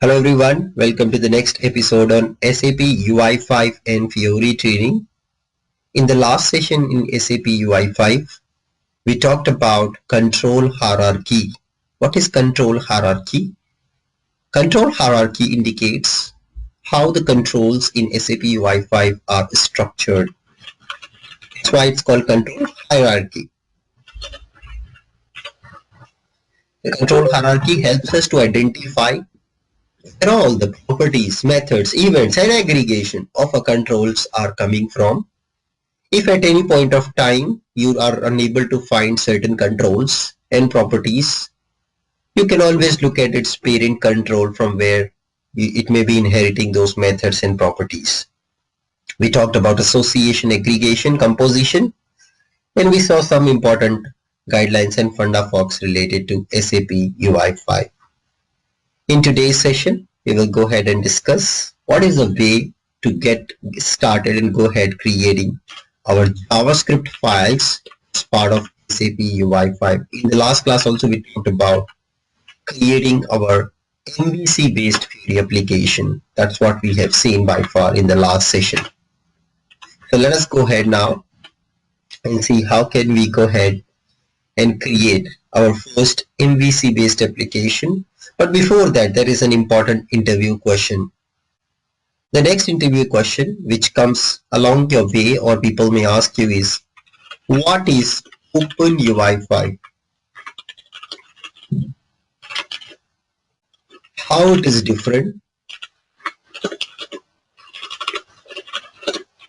Hello everyone, welcome to the next episode on SAP UI5 and FIORI training. In the last session in SAP UI5, we talked about control hierarchy. What is control hierarchy? Control hierarchy indicates how the controls in SAP UI5 are structured. That's why it's called control hierarchy. The control hierarchy helps us to identify where all the properties, methods, events and aggregation of a controls are coming from. If at any point of time you are unable to find certain controls and properties, you can always look at its parent control from where it may be inheriting those methods and properties. We talked about association, aggregation, composition, and we saw some important guidelines and fundafocs related to SAP UI5. In today's session, we will go ahead and discuss what is the way to get started and go ahead creating our JavaScript files as part of SAP UI5. In the last class also we talked about creating our MVC based FIORI application. That's what we have seen by far in the last session. So let us go ahead now and see how can we go ahead and create our first MVC based application. But before that, there is an important interview question. The next interview question which comes along your way or people may ask you is, what is OpenUI5? How it is different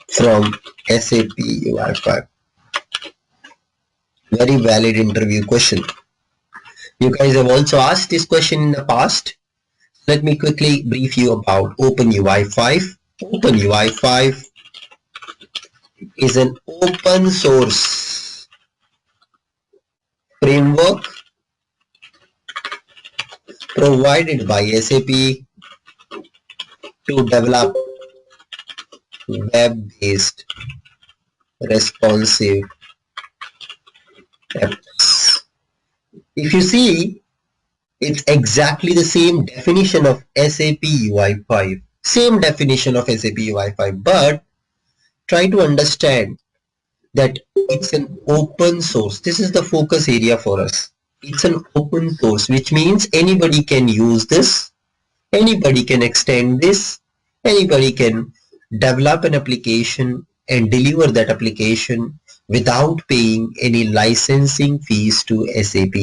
from SAP UI5? Very valid interview question. You guys have also asked this question in the past. Let me quickly brief you about OpenUI5. OpenUI5 is an open source framework provided by SAP to develop web-based responsive apps. If you see, it's exactly the same definition of SAP UI5. Same definition of SAP UI5, but try to understand that it's an open source. This is the focus area for us. It's an open source, which means anybody can use this, anybody can extend this, anybody can develop an application and deliver that application without paying any licensing fees to SAP.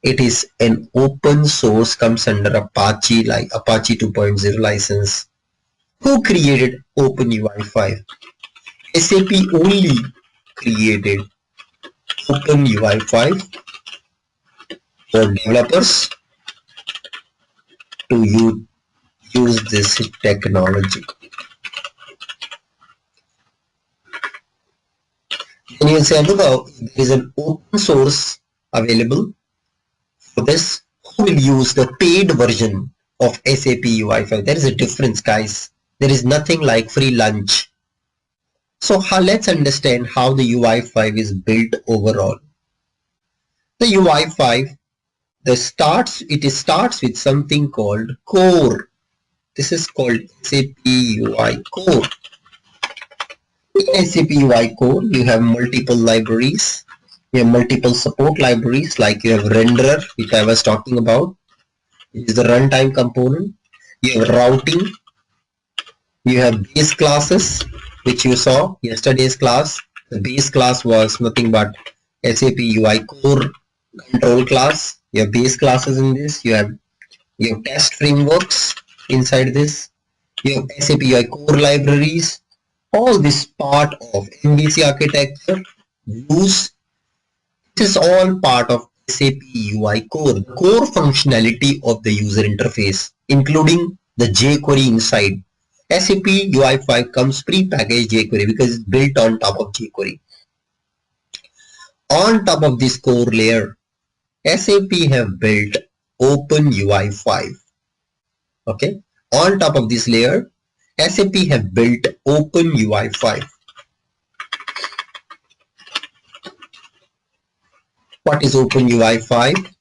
It is an open source, comes under Apache, like Apache 2.0 license. Who created OpenUI5? SAP only created OpenUI5 for developers to use this technology. And you say, there is an open source available. For this, who will use the paid version of SAP UI5? There is a difference, guys. There is nothing like free lunch. So let's understand how the UI5 is built overall. The UI5, it starts with something called core. This is called SAP UI core. In SAP UI core, you have multiple libraries. You have multiple support libraries, like you have renderer, which I was talking about, which is the runtime component. You have routing. You have base classes, which you saw yesterday's class. The base class was nothing but SAP UI core control class. You have base classes in this. You have test frameworks inside this. You have SAP UI core libraries. All this part of MVC architecture, views. This is all part of SAP UI core, the core functionality of the user interface, including the jQuery inside. SAP UI5 comes pre-packaged jQuery because it's built on top of jQuery. On top of this core layer, SAP have built OpenUI5. Okay. On top of this layer, SAP have built OpenUI5. What is OpenUI5?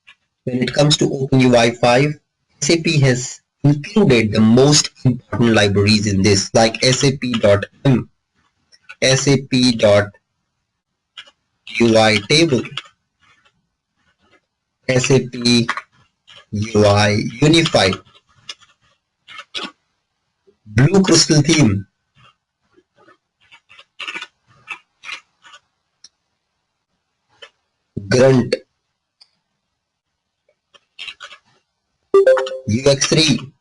When it comes to OpenUI5, SAP has included the most important libraries in this, like sap.m, sap.ui table, SAP UI Unified, Blue Crystal theme, Grunt, UX3,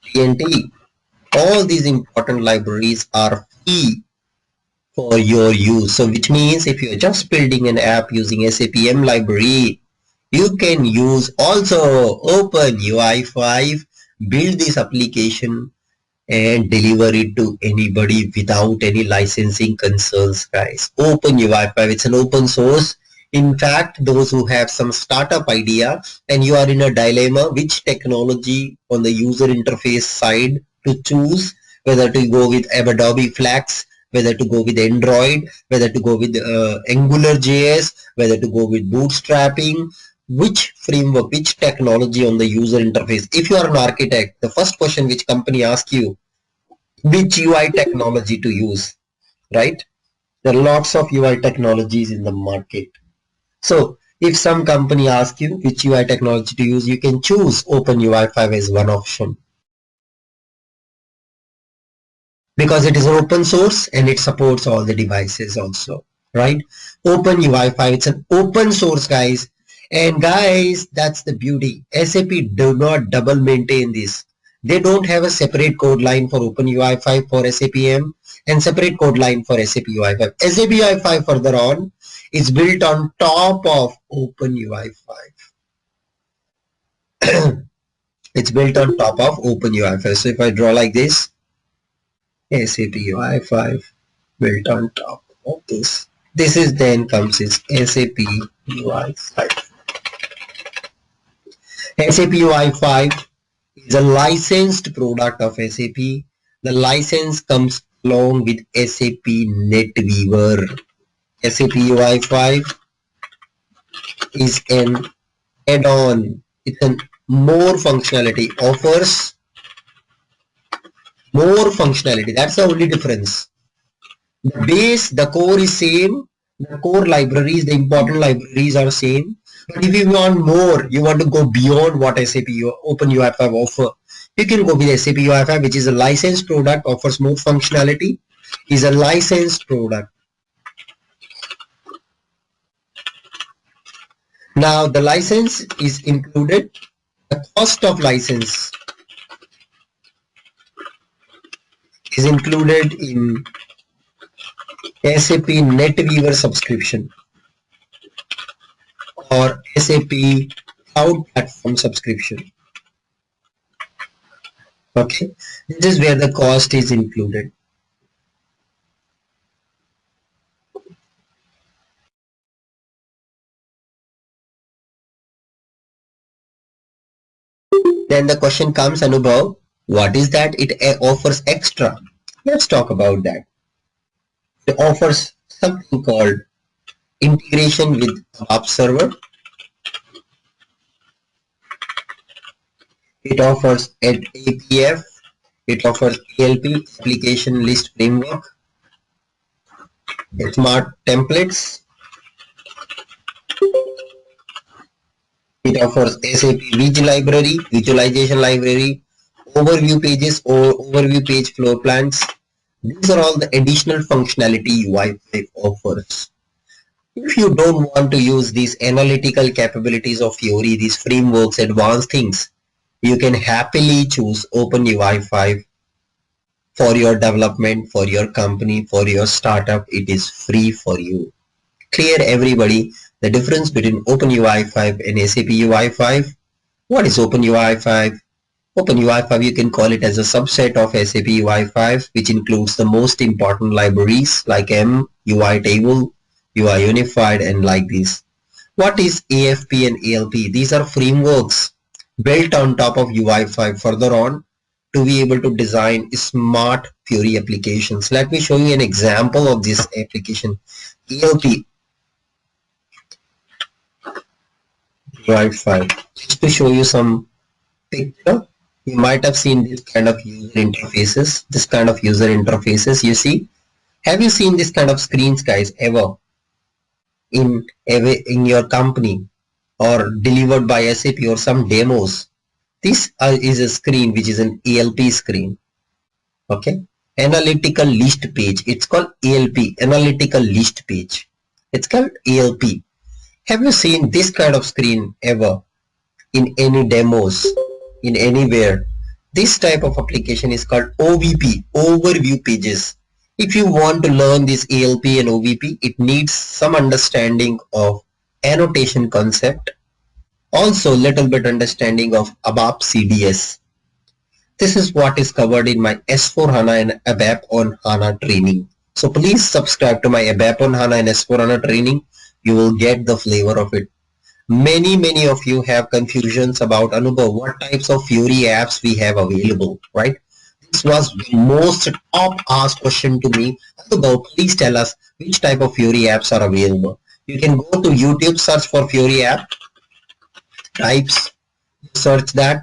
TNT. All these important libraries are free for your use. So which means if you're just building an app using SAP M library, you can use also Open UI5, build this application and deliver it to anybody without any licensing concerns, guys. Open UI5, it's an open source. In fact, those who have some startup idea and you are in a dilemma which technology on the user interface side to choose, whether to go with Adobe Flex, whether to go with Android, whether to go with Angular JS, whether to go with bootstrapping, which framework, which technology on the user interface. If you are an architect, the first question which company asks you, which UI technology to use, right? There are lots of UI technologies in the market. So if some company asks you which UI technology to use, you can choose OpenUI5 as one option, because it is open source and it supports all the devices also, right? OpenUI5, it's an open source, guys. And guys, that's the beauty. SAP do not double maintain this. They don't have a separate code line for OpenUI5 for SAP M and separate code line for SAP UI5. SAP UI5 further on is built on top of OpenUI5. It's built on top of OpenUI5. So if I draw like this, SAP UI5 built on top of this. This is then comes is SAP UI5. SAP UI5 is a licensed product of SAP. The license comes along with SAP NetWeaver. SAP UI5 is an add-on. It's a more functionality, offers more functionality. That's the only difference. The base, the core is same. The core libraries, the important libraries are same. But if you want more, you want to go beyond what SAP OpenUI5 offer, you can go with SAP UI5, which is a licensed product, offers more functionality, is a licensed product. Now the license is included. The cost of license is included in SAP NetWeaver subscription or SAP Cloud Platform subscription. Okay, this is where the cost is included. Then the question comes, Anubhav, what is that it offers extra? Let's talk about that. It offers something called integration with app server. It offers an APF. It offers ALP, application list framework, smart templates. It offers SAP Vig library, visualization library, overview pages or overview page floor plans. These are all the additional functionality UI5 offers. If you don't want to use these analytical capabilities of FIORI, these frameworks, advanced things, you can happily choose OpenUI5 for your development, for your company, for your startup. It is free for you. Clear, everybody, the difference between OpenUI5 and SAP UI5. What is OpenUI5? OpenUI5, you can call it as a subset of SAP UI5, which includes the most important libraries like M, UI Table, UI Unified, and like this. What is AFP and ALP? These are frameworks built on top of UI5 further on to be able to design smart FIORI applications. Let me show you an example of this application. ALP, UI5, just to show you some picture. You might have seen this kind of user interfaces, you see. Have you seen this kind of screens, guys, ever in your company or delivered by SAP or some demos? This is a screen which is an ALP screen. Okay, analytical list page. It's called ALP, analytical list page. It's called ALP. Have you seen this kind of screen ever in any demos, in anywhere? This type of application is called OVP, overview pages. If you want to learn this ALP and OVP, it needs some understanding of annotation concept, also little bit understanding of ABAP CDS. This is what is covered in my S4 HANA and ABAP on HANA training. So please subscribe to my ABAP on HANA and S4 HANA training. You will get the flavor of it. Many of you have confusions about Anubhav, what types of FIORI apps we have available, right? This was the most top asked question to me. Anubhav, please tell us which type of FIORI apps are available. You can go to YouTube, search for FIORI app, types, search that.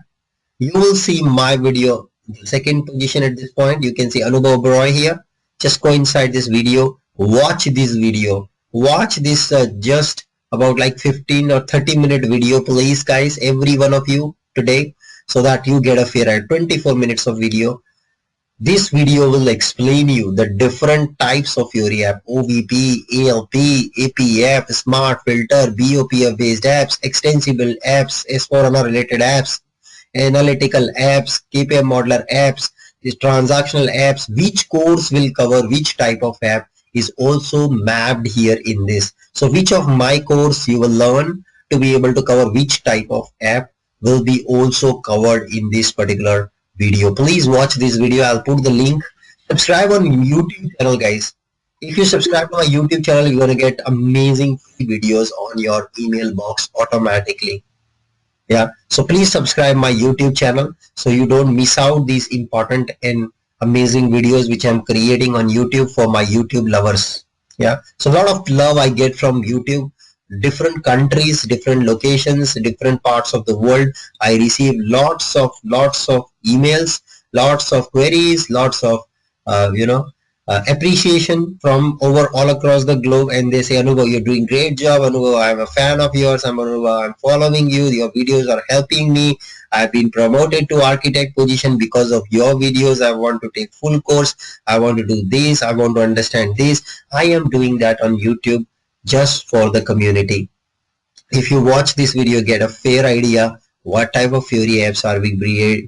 You will see my video, the second position at this point. You can see Anubhav Baroy here. Just go inside this video, watch this video, watch this just about like 15 or 30-minute video, please, guys, every one of you today, so that you get a fair idea. 24 minutes of video. This video will explain you the different types of FIORI app: OVP, ALP, APF, Smart Filter, BOPF based apps, extensible apps, S4HANA related apps, analytical apps, KPI modeler apps, these transactional apps. Which course will cover which type of app is also mapped here in this. So which of my course you will learn to be able to cover which type of app will be also covered in this particular video. Please watch this video. I'll put the link. Subscribe on YouTube channel, guys. If you subscribe to my YouTube channel, you're going to get amazing free videos on your email box automatically. Yeah, so please subscribe my YouTube channel so you don't miss out these important and amazing videos which I'm creating on YouTube for my YouTube lovers. Yeah, so a lot of love I get from YouTube. Different countries, different locations, different parts of the world. I receive lots of emails, lots of queries, lots of appreciation from over all across the globe, and they say, Anubhav, you're doing great job. Anubhav, I'm a fan of yours. Anubhav, I'm following you. Your videos are helping me. I've been promoted to architect position because of your videos. I want to take full course. I want to do this. I want to understand this. I am doing that on YouTube just for the community. If you watch this video, get a fair idea what type of FIORI apps are we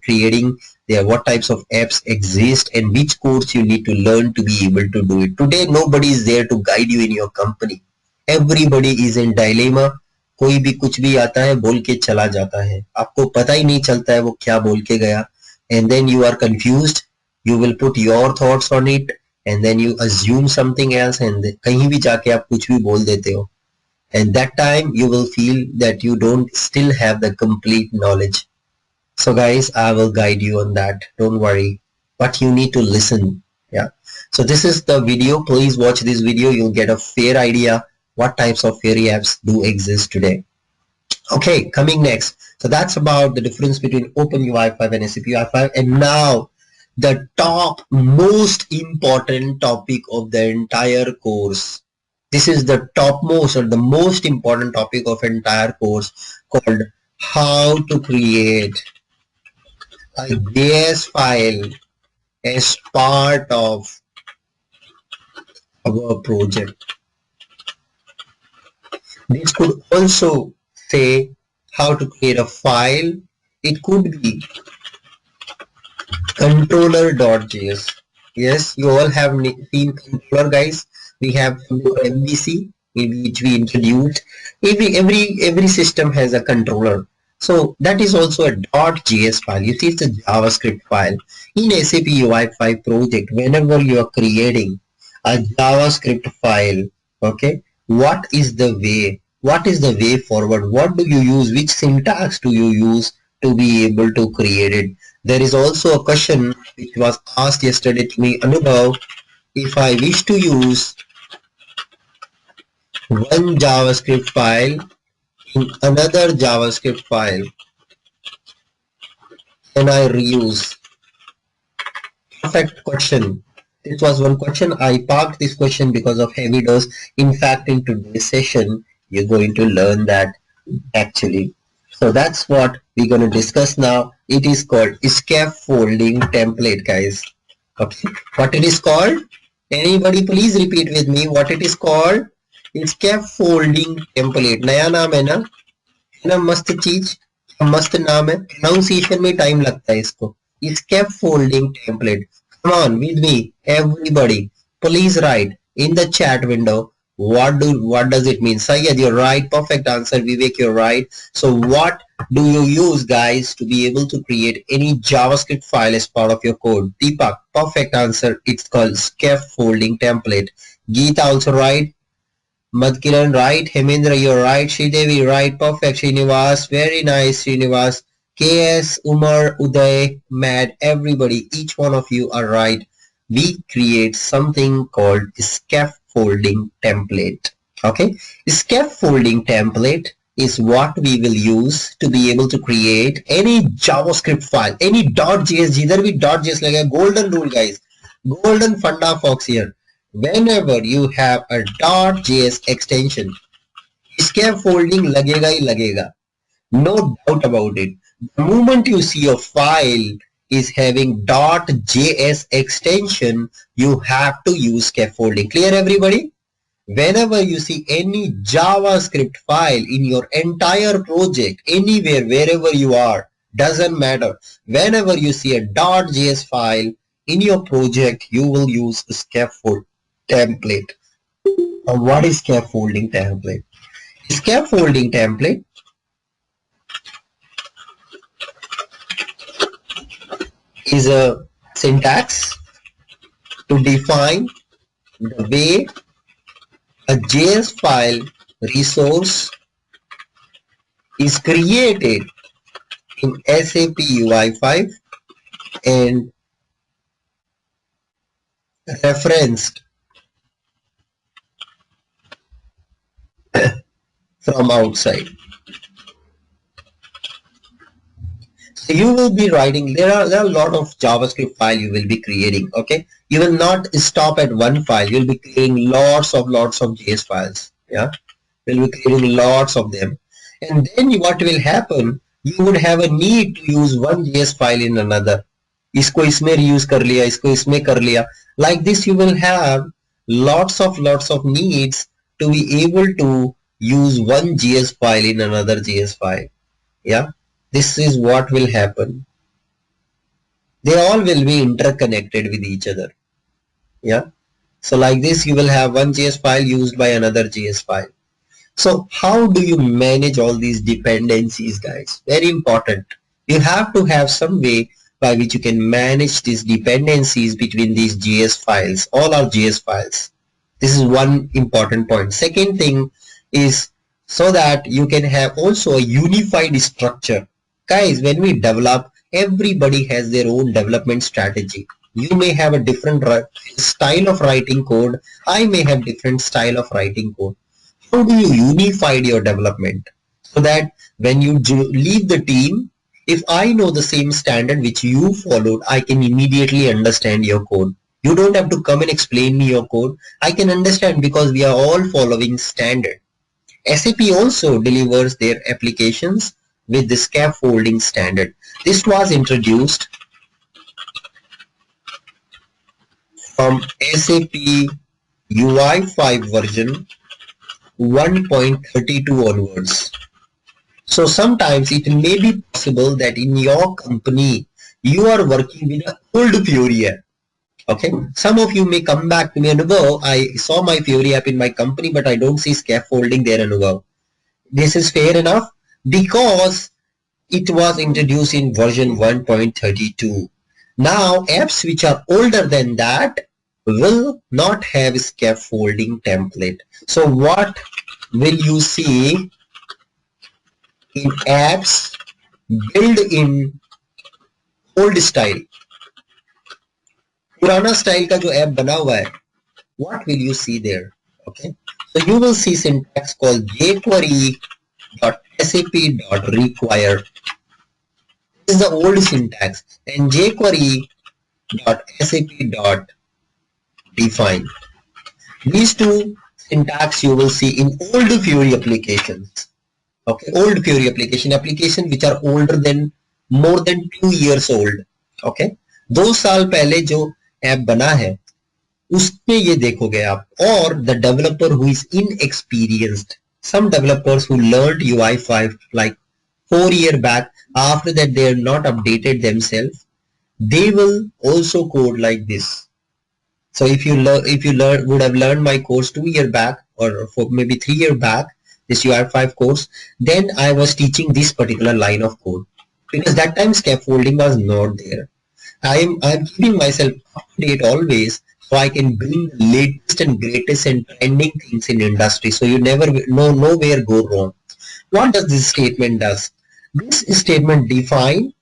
creating, what types of apps exist, and which course you need to learn to be able to do it. Today nobody is there to guide you in your company. Everybody is in dilemma. कोई भी कुछ भी आता है बोल के चला जाता है, आपको पता ही नहीं चलता है वो क्या बोल के गया, and then you are confused. You will put your thoughts on it and then you assume something else, and कहीं भी जाके आप कुछ भी बोल देते हो, and that time you will feel that you don't still have the complete knowledge. So guys, I will guide you on that, don't worry, but you need to listen. Yeah, so this is the video. Please watch this video. You'll get a fair idea what types of FIORI apps do exist today. Okay, coming next. So that's about the difference between OpenUI 5 and SAP UI 5. And now the top most important topic of the entire course. This is the topmost or the most important topic of entire course, called how to create a JS file as part of our project. This could also say how to create a file. It could be controller.js. Yes, you all have seen controller, guys. We have MVC, which we introduced. Every system has a controller. So that is also a .js file. You see, it's a JavaScript file. In SAP UI 5 project, whenever you are creating a JavaScript file, okay, what is the way? What is the way forward? What do you use? Which syntax do you use to be able to create it? There is also a question which was asked yesterday to me, Anubhav, if I wish to use one JavaScript file in another JavaScript file, Can I reuse? Perfect question. This was one question. I parked this question because of heavy dose. In fact, in today's session, you're going to learn that actually. So that's what we're going to discuss now. It is called scaffolding template, guys. Okay. What it is called? Anybody please repeat with me what it is called? Scaffolding template. नया नाम है ना? है ना मस्त चीज? मस्त नाम है. Pronunciation में time लगता है इसको. Scaffolding template. Come on with me, everybody. Please write in the chat window what does it mean. Sayed, you're right. Perfect answer. Vivek, you're right. So what do you use, guys, to be able to create any JavaScript file as part of your code? Deepak, perfect answer. It's called scaffolding template. Geeta also right. Madkiran right. Hemendra, you're right. Sridevi right. Perfect. Srinivas, very nice. Srinivas. KS, Umar, Uday, Mad, everybody, each one of you are right. We create something called scaffolding template. Okay, scaffolding template is what we will use to be able to create any JavaScript file, any .js, jidhar bhi .js lagaya, golden rule guys, golden funda fox here. Whenever you have a .js extension, scaffolding lagega hi lagega. No doubt about it. The moment you see a file is having .js extension, you have to use scaffolding. Clear everybody? Whenever you see any JavaScript file in your entire project, anywhere, wherever you are, doesn't matter. Whenever you see a .js file in your project, you will use a scaffold template. Now, what is scaffolding template? Scaffolding template is a syntax to define the way a JS file resource is created in SAP UI5 and referenced from outside. So you will be writing, there are a lot of JavaScript file you will be creating, okay? You will not stop at one file, you'll be creating lots of JS files, yeah? You'll be creating lots of them. And then what will happen, you would have a need to use one JS file in another. इसको इसमें reuse कर लिया, इसको इसमें कर लिया. Like this you will have lots of needs to be able to use one JS file in another JS file, yeah? This is what will happen. They all will be interconnected with each other. Yeah. So like this, you will have one JS file used by another JS file. So how do you manage all these dependencies, guys? Very important. You have to have some way by which you can manage these dependencies between these JS files. All are JS files. This is one important point. Second thing is so that you can have also a unified structure. Guys, when we develop, everybody has their own development strategy. You may have a different style of writing code. I may have different style of writing code. How do you unify your development so that when you leave the team, if I know the same standard which you followed, I can immediately understand your code. You don't have to come and explain me your code. I can understand because we are all following standard. SAP also delivers their applications with the scaffolding standard. This was introduced from SAP UI5 version 1.32 onwards. So sometimes it may be possible that in your company you are working with an old FIORI app. Okay, some of you may come back to me and go, I saw my FIORI app in my company, but I don't see scaffolding there and go. This is fair enough, because it was introduced in version 1.32. Now, apps which are older than that will not have scaffolding template. So what will you see in apps built in old style? पुराना style का जो app बना हुआ है, what will you see there? Okay, so you will see syntax called jQuery.sap.require. This is the old syntax. And jQuery.sap.define. These two syntax you will see in old FIORI applications. Okay, old FIORI application which are older than more than 2 years old. Okay, 2 साल पहले जो app बना है उसमें ये देखोगे आप. Or the developer who is inexperienced, some developers who learned UI5 like 4 years back, after that they are not updated themselves, they will also code like this. So if you would have learned my course 2 years back or for maybe 3 years back, this UI5 course, then I was teaching this particular line of code because that time scaffolding was not there. I'm keeping myself up to date always so I can bring the latest and greatest and trending things in industry. So you never nowhere go wrong. What does this statement does? This statement define.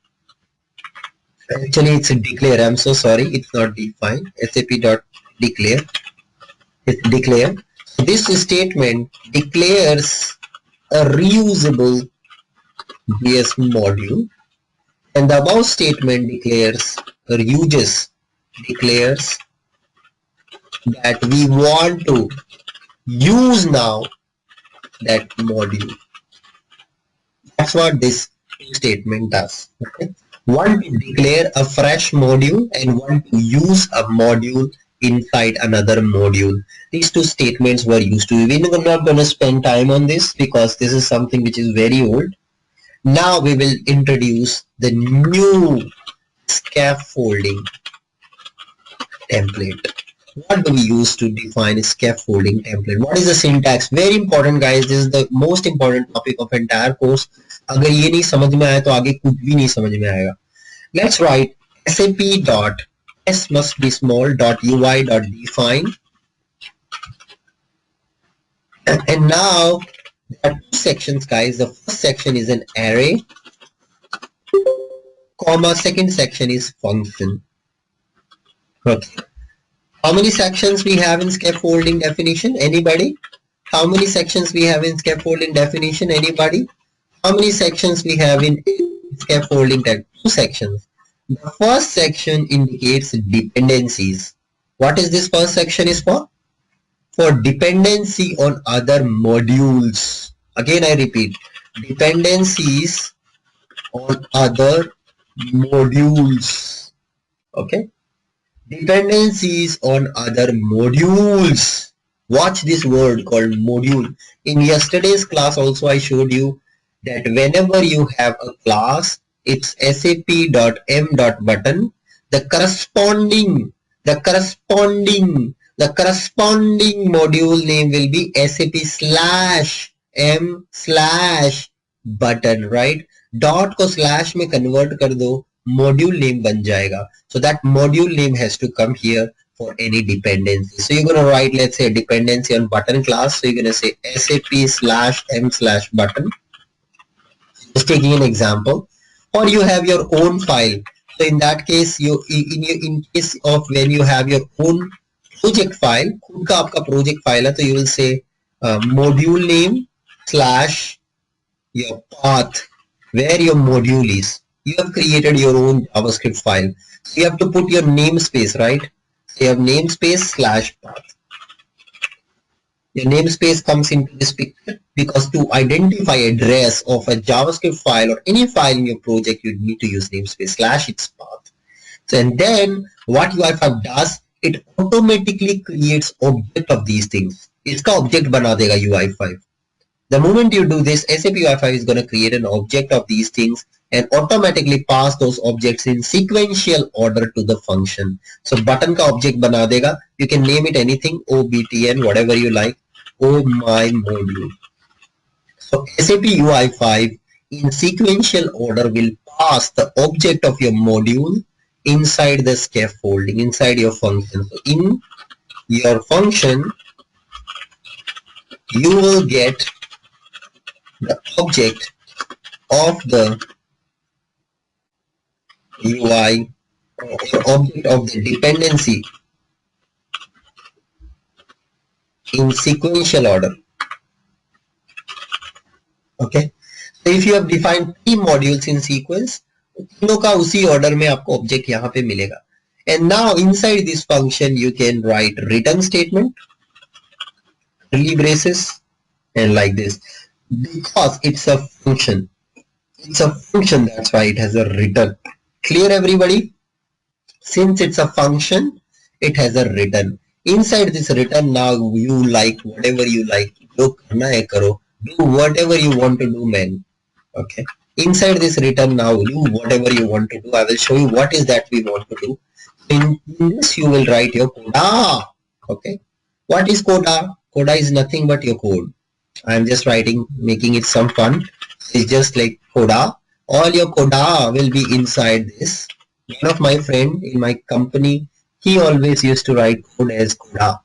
Actually, it's a declare. I'm so sorry. It's not define. SAP.declare. It's declare. This statement declares a reusable JS module, and the above statement declares or declares that we want to use now that module. That's what this statement does. Okay? One to declare a fresh module and one to use a module inside another module. These two statements were used to. We're not going to spend time on this because this is something which is very old. Now we will introduce the new scaffolding template. What do we use to define a scaffolding template? What is the syntax? Very important, guys. This is the most important topic of entire course. अगर ये नहीं समझ में आया तो आगे कुछ भी नहीं समझ में आएगा. Let's write sap.s must be small .ui.define, and now there are two sections, guys. The first section is an array, comma, second section is function. Okay. How many sections we have in scaffolding definition? Anybody? How many sections we have in scaffolding definition? Anybody? How many sections we have in scaffolding? 2 sections. The first section indicates dependencies. What is this first section is for? For dependency on other modules. Again, I repeat, dependencies on other modules. Okay. Dependencies on other modules. Watch this word called module. In yesterday's class also I showed you that whenever you have a class, it's sap.m.button. The corresponding module name will be sap/m/button, right? Dot को slash में convert कर दो, module name बन जाएगा. So that module name has to come here for any dependency. So you're going to write, let's say, a dependency on button class. So you're going to say sap/m/button. Just taking an example. Or you have your own file. So in that case, in case of when you have your own project file, खुद का आपका project file है, तो you will say module name / your path where your module is. You have created your own JavaScript file. So you have to put your namespace, right? So you have namespace / path. Your namespace comes into this picture because to identify address of a JavaScript file or any file in your project, you need to use namespace / its path. So, and then what UI5 does, it automatically creates object of these things. इसका object बना देगा UI5. The moment you do this, SAP UI5 is going to create an object of these things and automatically pass those objects in sequential order to the function. So button का object बना देगा. You can name it anything, OBTN, whatever you like. Oh my module. So SAP UI5 in sequential order will pass the object of your module inside the scaffolding, inside your function. So in your function, you will get the object of the UI or object of the dependency in sequential order. Okay. So if you have defined 3 modules in sequence, तीनों का उसी order में आपको object यहाँ पे मिलेगा. And now inside this function you can write return statement, curly braces, and like this. Because it's a function. It's a function, that's why it has a return. Clear everybody? Since it's a function, it has a return. Inside this return now you like whatever you like. Do karna hai karo. Do whatever you want to do, man. Okay. Inside this return now do whatever you want to do. I will show you what is that we want to do. In this you will write your coda. Okay. What is coda? Coda is nothing but your code. I am just writing, making it some fun. It's just like coda. All your coda will be inside this. One of my friend in my company, he always used to write code as coda.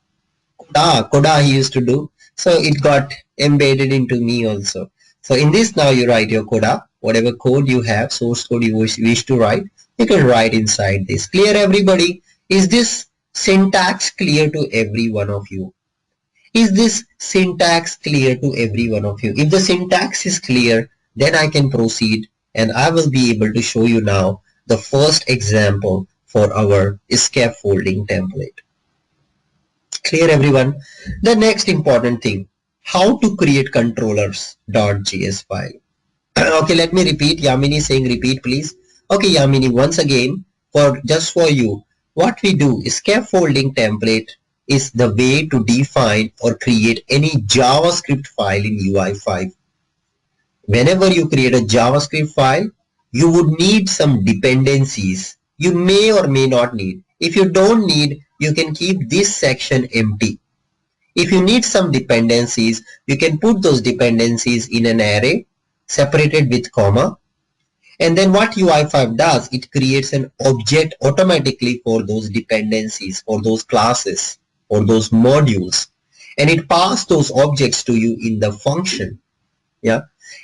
Coda he used to do. So it got embedded into me also. So in this now you write your coda. Whatever code you have, source code you wish to write, you can write inside this. Clear everybody? Is this syntax clear to every one of you? Is this syntax clear to every one of you? If the syntax is clear, then I can proceed and I will be able to show you now the first example for our scaffolding template. Clear everyone? The next important thing, how to create controllers.js file. Okay, let me repeat. Yamini saying repeat please. Okay, Yamini, once again, just for you, what we do is scaffolding template is the way to define or create any JavaScript file in UI5. Whenever you create a JavaScript file, you would need some dependencies. You may or may not need. If you don't need, you can keep this section empty. If you need some dependencies, you can put those dependencies in an array separated with comma. And then what UI5 does, it creates an object automatically for those dependencies, for those classes, or those modules. And it passes those objects to you in the function. Yeah.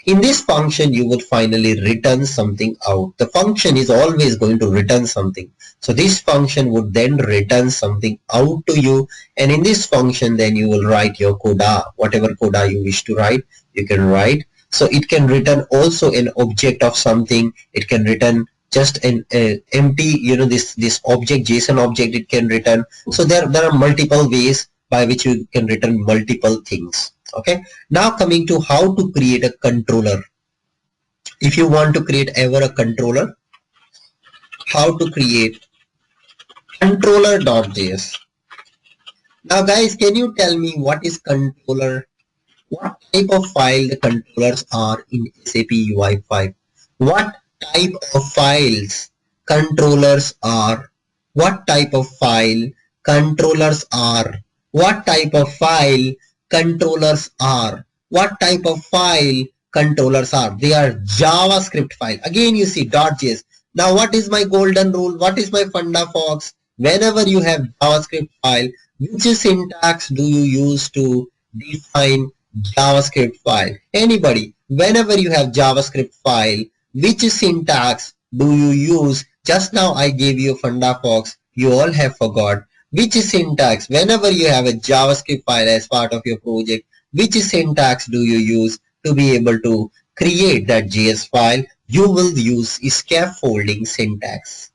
In this function, you would finally return something out. The function is always going to return something. So this function would then return something out to you. And in this function, then you will write your coda, whatever coda you wish to write, you can write. So it can return also an object of something. It can return just an empty, this object, JSON object it can return. So there are multiple ways by which you can return multiple things. Okay. Now coming to how to create a controller. If you want to create ever a controller, how to create controller.js. Now guys, can you tell me what is controller? What type of file the controllers are in SAP UI5? What type of files controllers are? What type of file controllers are? What type of file controllers are? What type of file controllers are? They are JavaScript file. Again you see .js. Now what is my golden rule? What is my funda fox? Whenever you have JavaScript file, which syntax do you use to define JavaScript file? Anybody, whenever you have JavaScript file, which syntax do you use? Just now I gave you funda fox, you all have forgot. Which syntax, whenever you have a JavaScript file as part of your project, which syntax do you use to be able to create that JS file? You will use scaffolding syntax.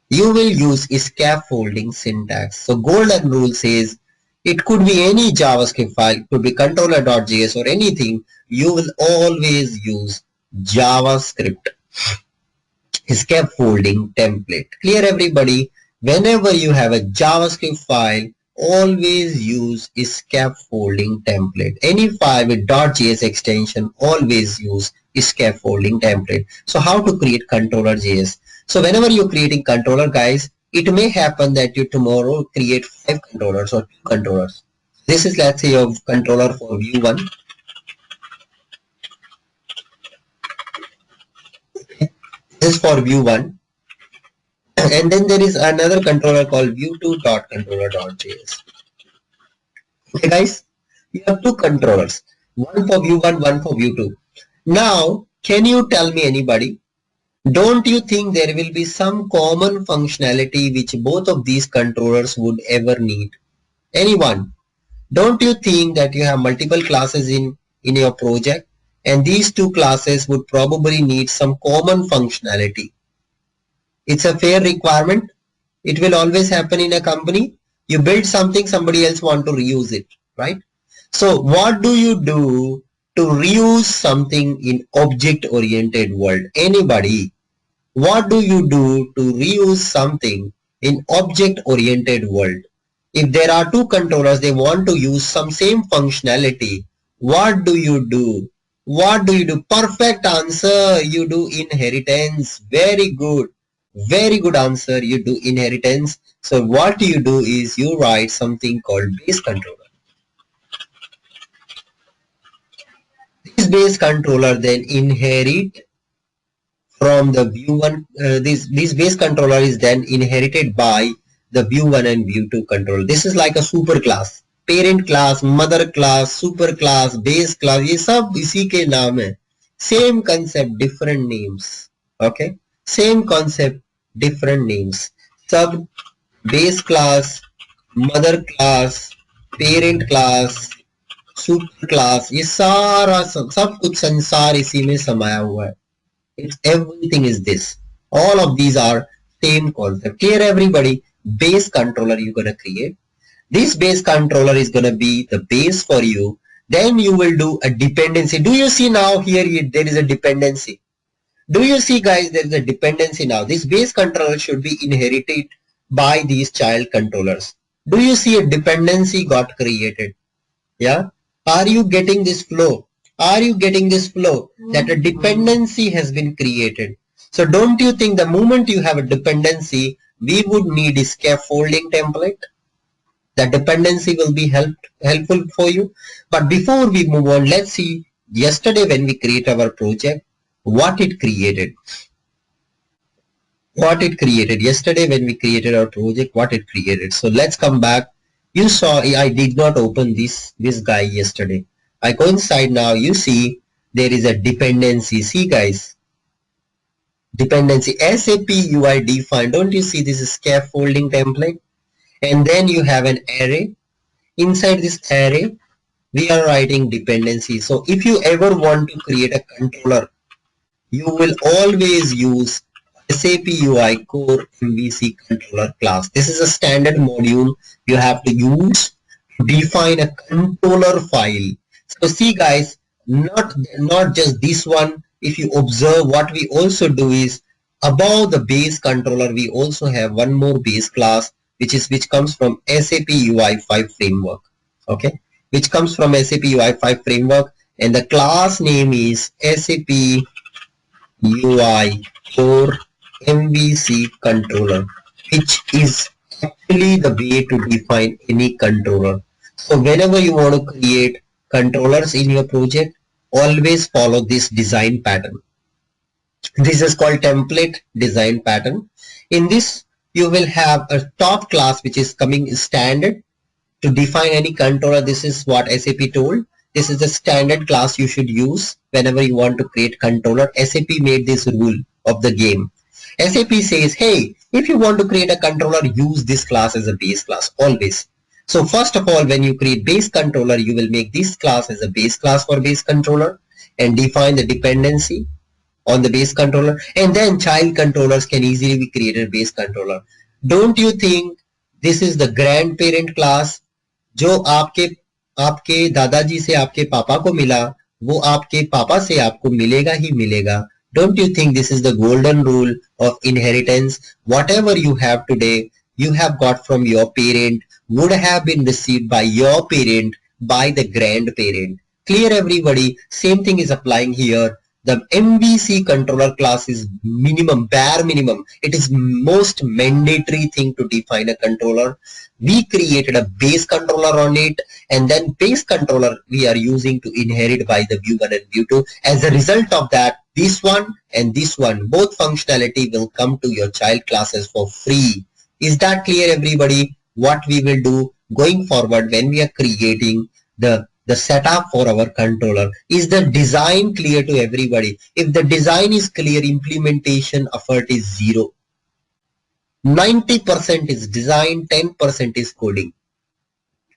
You will use scaffolding syntax. So golden rule says, it could be any JavaScript file, it could be controller.js or anything. You will always use JavaScript scaffolding template. Clear everybody? Whenever you have a JavaScript file, always use scaffolding template. Any file with .js extension, always use scaffolding template. So how to create controller.js? So whenever you're creating controller, guys, it may happen that you tomorrow create 5 controllers or 2 controllers. This is, let's say, your controller for view 1. This is for view 1. And then there is another controller called view2.controller.js. Okay, guys, you have 2 controllers. One for view 1, one for view 2. Now, can you tell me, anybody, don't you think there will be some common functionality which both of these controllers would ever need? Anyone? Don't you think that you have multiple classes in your project and these two classes would probably need some common functionality. It's a fair requirement. It will always happen in a company. You build something, somebody else want to reuse it, right? So what do you do to reuse something in object-oriented world? Anybody? What do you do to reuse something in object-oriented world? If there are two controllers, they want to use some same functionality. What do you do? What do you do? Perfect answer. You do inheritance. Very good. Very good answer. You do inheritance. So what you do is you write something called base controller. This base controller then inherit from the view one. This base controller is then inherited by the view one and view two controller. This is like a super class. Parent class, mother class, super class, base class, ये सब इसी के नाम है. Same concept, different names. Okay, same concept, different names. Sub, base class, mother class, parent class, super class, ये सारा सब कुछ संसार इसी में समाया हुआ है. It's everything is this. All of these are same concept. Clear everybody? Base controller you're gonna create. This base controller is gonna be the base for you. Then you will do a dependency. Do you see now here there is a dependency? Do you see guys there is a dependency now? This base controller should be inherited by these child controllers. Do you see a dependency got created? Yeah? Are you getting this flow? Are you getting this flow? That a dependency has been created. So don't you think the moment you have a dependency, we would need a scaffolding template? The dependency will be helpful for you. But before we move on, let's see yesterday when we create our project, what it created. What it created. Yesterday when we created our project, what it created. So let's come back. You saw I did not open this guy yesterday. I go inside now. You see there is a dependency. See guys, dependency SAP UI define. Don't you see this is scaffolding template? And then you have an array. Inside this array, we are writing dependency. So if you ever want to create a controller, you will always use SAP UI core MVC controller class. This is a standard module you have to use to define a controller file. So see guys, not just this one. If you observe, what we also do is above the base controller, we also have one more base class, which comes from SAP UI 5 framework. Okay, which comes from SAP UI 5 framework, and the class name is SAP UI core MVC controller, which is actually the way to define any controller. So whenever you want to create controllers in your project, always follow this design pattern. This is called template design pattern. In this, you will have a top class which is coming standard to define any controller. This is what SAP told. This is the standard class you should use whenever you want to create controller. SAP made this rule of the game. SAP says, hey, if you want to create a controller, use this class as a base class always. So first of all, when you create base controller, you will make this class as a base class for base controller and define the dependency on the base controller, and then child controllers can easily be created base controller. Don't you think this is the grandparent class जो आपके दादाजी से आपके पापा को मिला, वो आपके पापा से आपको मिलेगा ही मिलेगा. Don't you think this is the golden rule of inheritance? Whatever you have today, you have got from your parent, would have been received by your parent, by the grandparent. Clear everybody? Same thing is applying here. The MVC controller class is minimum, bare minimum. It is most mandatory thing to define a controller. We created a base controller on it, and then base controller we are using to inherit by the view 1 and view 2. As a result of that, this one and this one, both functionality will come to your child classes for free. Is that clear everybody? What we will do going forward when we are creating the setup for our controller. Is the design clear to everybody? If the design is clear, implementation effort is zero. 90% is design, 10% is coding.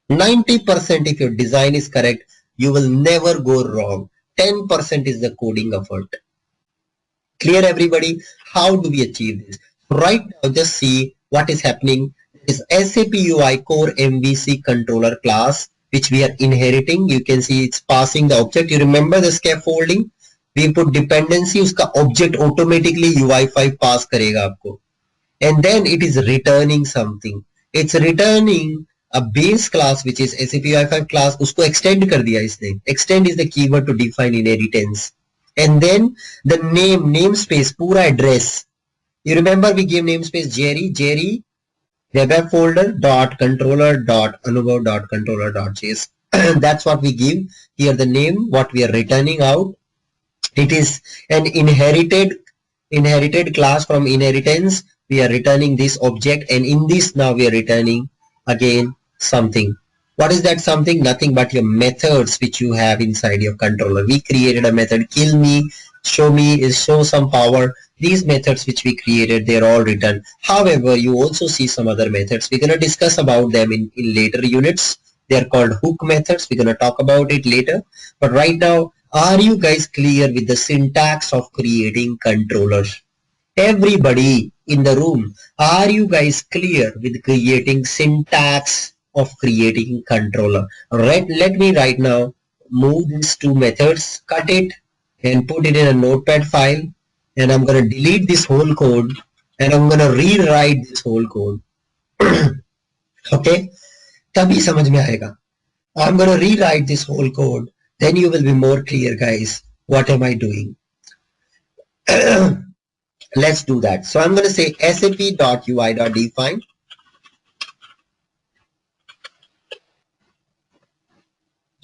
90% if your design is correct, you will never go wrong. 10% is the coding effort. Clear everybody? How do we achieve this? Right now, just see what is happening. Is SAP UI core MVC controller class, which we are inheriting. You can see it's passing the object. You remember the scaffolding? We put dependency, uska object automatically UI5 pass karega aapko. And then it is returning something. It's returning a base class which is SAP UI5 class. Usko extend kar diya isne. Extend is the keyword to define inheritance. And then the namespace, pura address. You remember we gave namespace Jerry web app folder dot controller dot anubhav dot controller dot js. That's what we give here. The name, what we are returning out. It is an inherited class from inheritance. We are returning this object, and in this now we are returning again something. What is that something? Nothing but your methods which you have inside your controller. We created a method, kill me, show some power. These methods which we created, they're all written. However, you also see some other methods. We're going to discuss about them in later units. They're called hook methods. We're going to talk about it later. But right now, are you guys clear with the syntax of creating controllers? Everybody in the room, are you guys clear with creating syntax of creating controller? Right, let me right now move these two methods, cut it and put it in a notepad file, and I'm going to delete this whole code and I'm going to rewrite this whole code. Okay, तभी समझ में आएगा. I'm going to rewrite this whole code, then you will be more clear, guys. What am I doing? Let's do that. So I'm going to say sap.ui.define.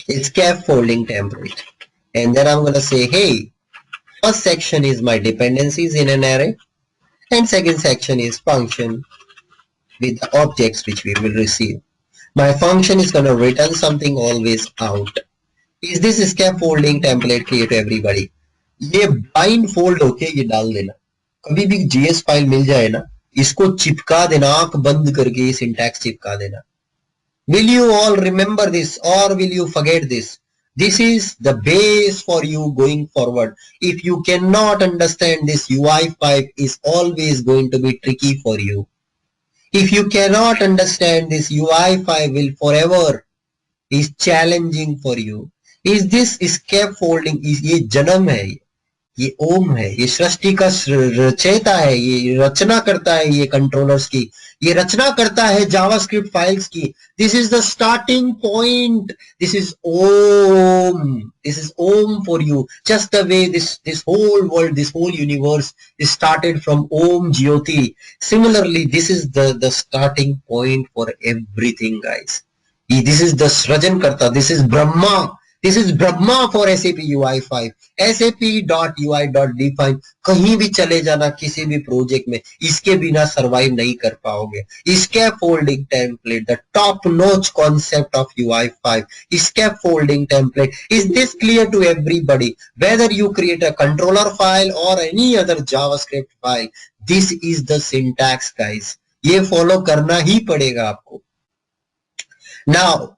It's scaffolding template. And then I'm going to say, hey, first section is my dependencies in an array. And second section is function with the objects which we will receive. My function is going to return something always out. Is this scaffolding template clear to everybody? ये bind fold होके ये डाल देना. कभी भी JS file मिल जाए ना, इसको चिपका देना, आंख बंद करके ये सिंटैक्स चिपका देना. Will you all remember this or will you forget this? This is the base for you going forward. If you cannot understand this, UI5 is always going to be tricky for you. If you cannot understand this, UI5 will forever is challenging for you. Is this scaffolding? Is ये जन्म है, ये ओम है, ये सृष्टि का रचयिता है, ये रचना करता है ये कंट्रोलर्स की, ये रचना करता है जावास्क्रिप्ट फाइल्स की. This is the starting point. This is Om. This is Om for you. Just the way this whole world, this whole universe is started from Om Jyoti. Similarly, this is the starting point for everything, guys. This is the Srajan Karta. This is Brahma. This is Brahma for SAP UI5. sap.ui.define. कहीं भी चले जाना किसी भी project में, इसके बिना survive नहीं कर पाओगे. Scaffolding template, the top notch concept of UI5. Scaffolding template. Is this clear to everybody? Whether you create a controller file or any other JavaScript file, this is the syntax, guys. ये follow करना ही पड़ेगा आपको. Now,